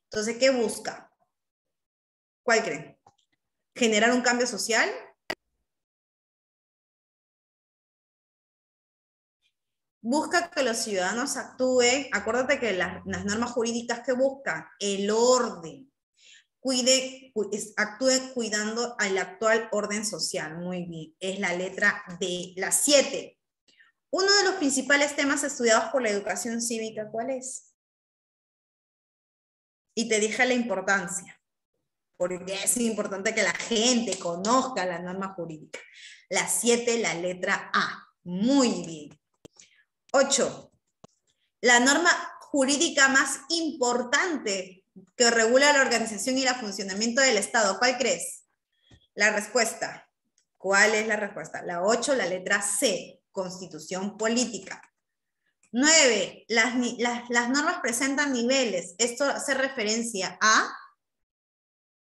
Entonces, ¿qué busca? ¿Cuál creen? ¿Generar un cambio social? Busca que los ciudadanos actúen, acuérdate que las normas jurídicas que buscan, el orden, actúe cuidando al actual orden social. Muy bien, es la letra D. La 7. Uno de los principales temas estudiados por la educación cívica, ¿cuál es? Y te dije la importancia, porque es importante que la gente conozca la norma jurídica. La 7, la letra A. Muy bien. 8. La norma jurídica más importante que regula la organización y el funcionamiento del Estado. ¿Cuál crees? La respuesta. ¿Cuál es la respuesta? La 8, la letra C. Constitución política. 9. Las normas presentan niveles. Esto hace referencia a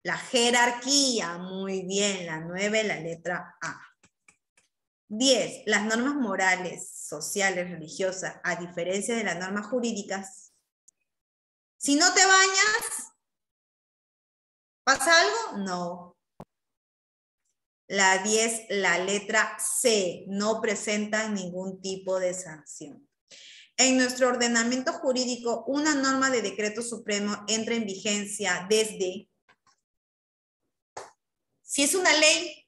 la jerarquía. Muy bien, la 9, la letra A. 10. Las normas morales, sociales, religiosas, a diferencia de las normas jurídicas. Si no te bañas, ¿pasa algo? No. La 10, la letra C, no presentan ningún tipo de sanción. En nuestro ordenamiento jurídico, una norma de decreto supremo entra en vigencia desde, si es una ley,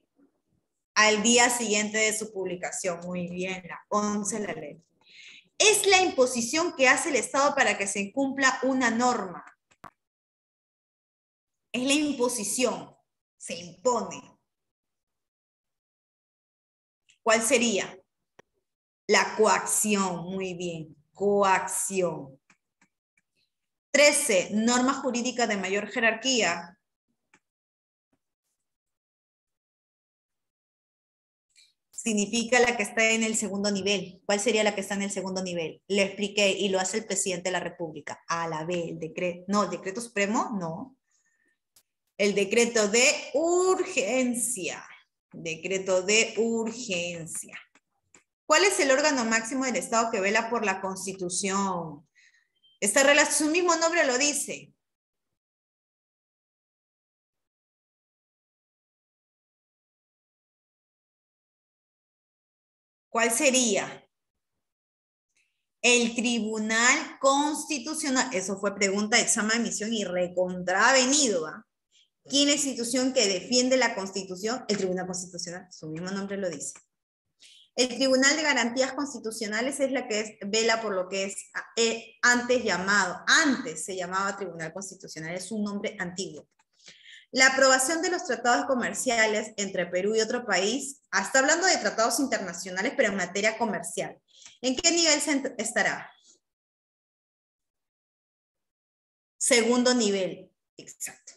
al día siguiente de su publicación. Muy bien, la 11, la ley. Es la imposición que hace el Estado para que se cumpla una norma. Es la imposición, se impone. ¿Cuál sería? La coacción, muy bien, coacción. 13, norma jurídica de mayor jerarquía. Significa la que está en el segundo nivel. ¿Cuál sería la que está en el segundo nivel? Le expliqué y lo hace el presidente de la República. A la B, el decreto. No, el decreto supremo, no. El decreto de urgencia. Decreto de urgencia. ¿Cuál es el órgano máximo del Estado que vela por la Constitución? Esta relación, su mismo nombre lo dice. ¿Cuál sería? El Tribunal Constitucional, eso fue pregunta de examen de admisión y recontravenido, ¿va? ¿Quién es la institución que defiende la Constitución? El Tribunal Constitucional, su mismo nombre lo dice. El Tribunal de Garantías Constitucionales es la que vela por lo que es antes se llamaba Tribunal Constitucional, es un nombre antiguo. La aprobación de los tratados comerciales entre Perú y otro país, está hablando de tratados internacionales, pero en materia comercial. ¿En qué nivel estará? Segundo nivel, exacto.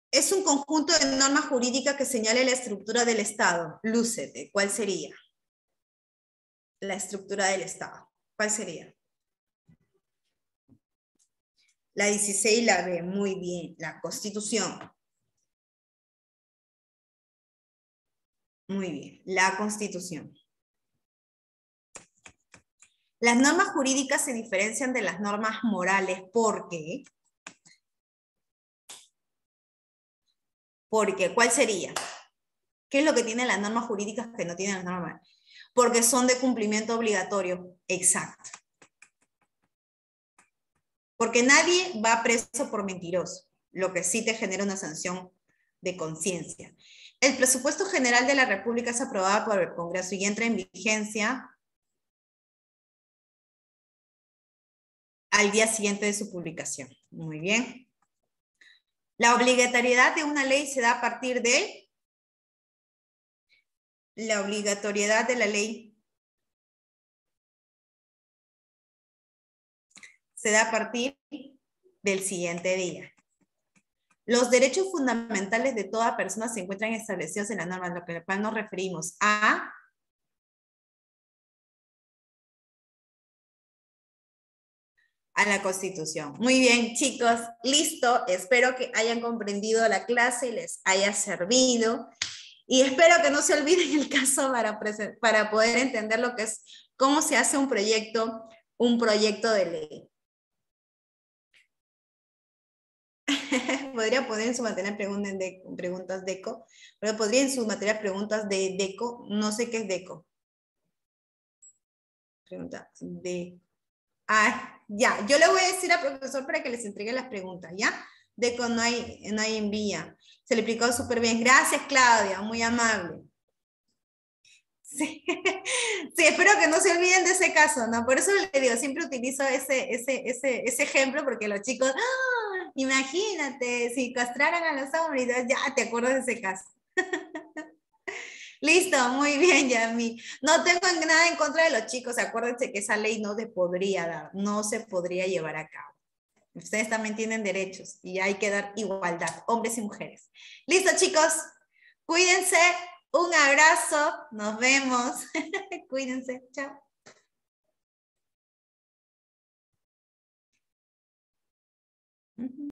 Es un conjunto de normas jurídicas que señale la estructura del Estado. Lúcete, ¿cuál sería? La estructura del Estado. ¿Cuál sería? La 16 y la B, muy bien. La Constitución. Muy bien, la Constitución. Las normas jurídicas se diferencian de las normas morales porque... Porque, ¿cuál sería? ¿Qué es lo que tienen las normas jurídicas que no tienen las normas morales? Porque son de cumplimiento obligatorio. Exacto. Porque nadie va preso por mentiroso, lo que sí te genera una sanción de conciencia. El presupuesto general de la República es aprobado por el Congreso y entra en vigencia al día siguiente de su publicación. Muy bien. La obligatoriedad de una ley se da a partir de... La obligatoriedad de la ley se da a partir del siguiente día. Los derechos fundamentales de toda persona se encuentran establecidos en la norma, a lo que nos referimos a la Constitución. Muy bien, chicos, listo. Espero que hayan comprendido la clase y les haya servido. Y espero que no se olviden el caso para poder entender lo que es, cómo se hace un proyecto de ley. Podría poner en su materia preguntas DECO, pero podría en su materia preguntas de DECO, no sé qué es DECO. Pregunta de... Ah, ya, yo le voy a decir al profesor para que les entregue las preguntas, ¿ya? DECO no hay envía. Se le explicó súper bien. Gracias, Claudia, muy amable. Sí. Sí, espero que no se olviden de ese caso, ¿no? Por eso le digo, siempre utilizo ese ejemplo, porque los chicos, ¡ah! Imagínate, si castraran a los hombres, ya te acuerdas de ese caso. Listo, muy bien, Yami. No tengo nada en contra de los chicos, acuérdense que esa ley no se podría dar, no se podría llevar a cabo. Ustedes también tienen derechos y hay que dar igualdad, hombres y mujeres. Listo, chicos, cuídense. Un abrazo, nos vemos. Cuídense, chao.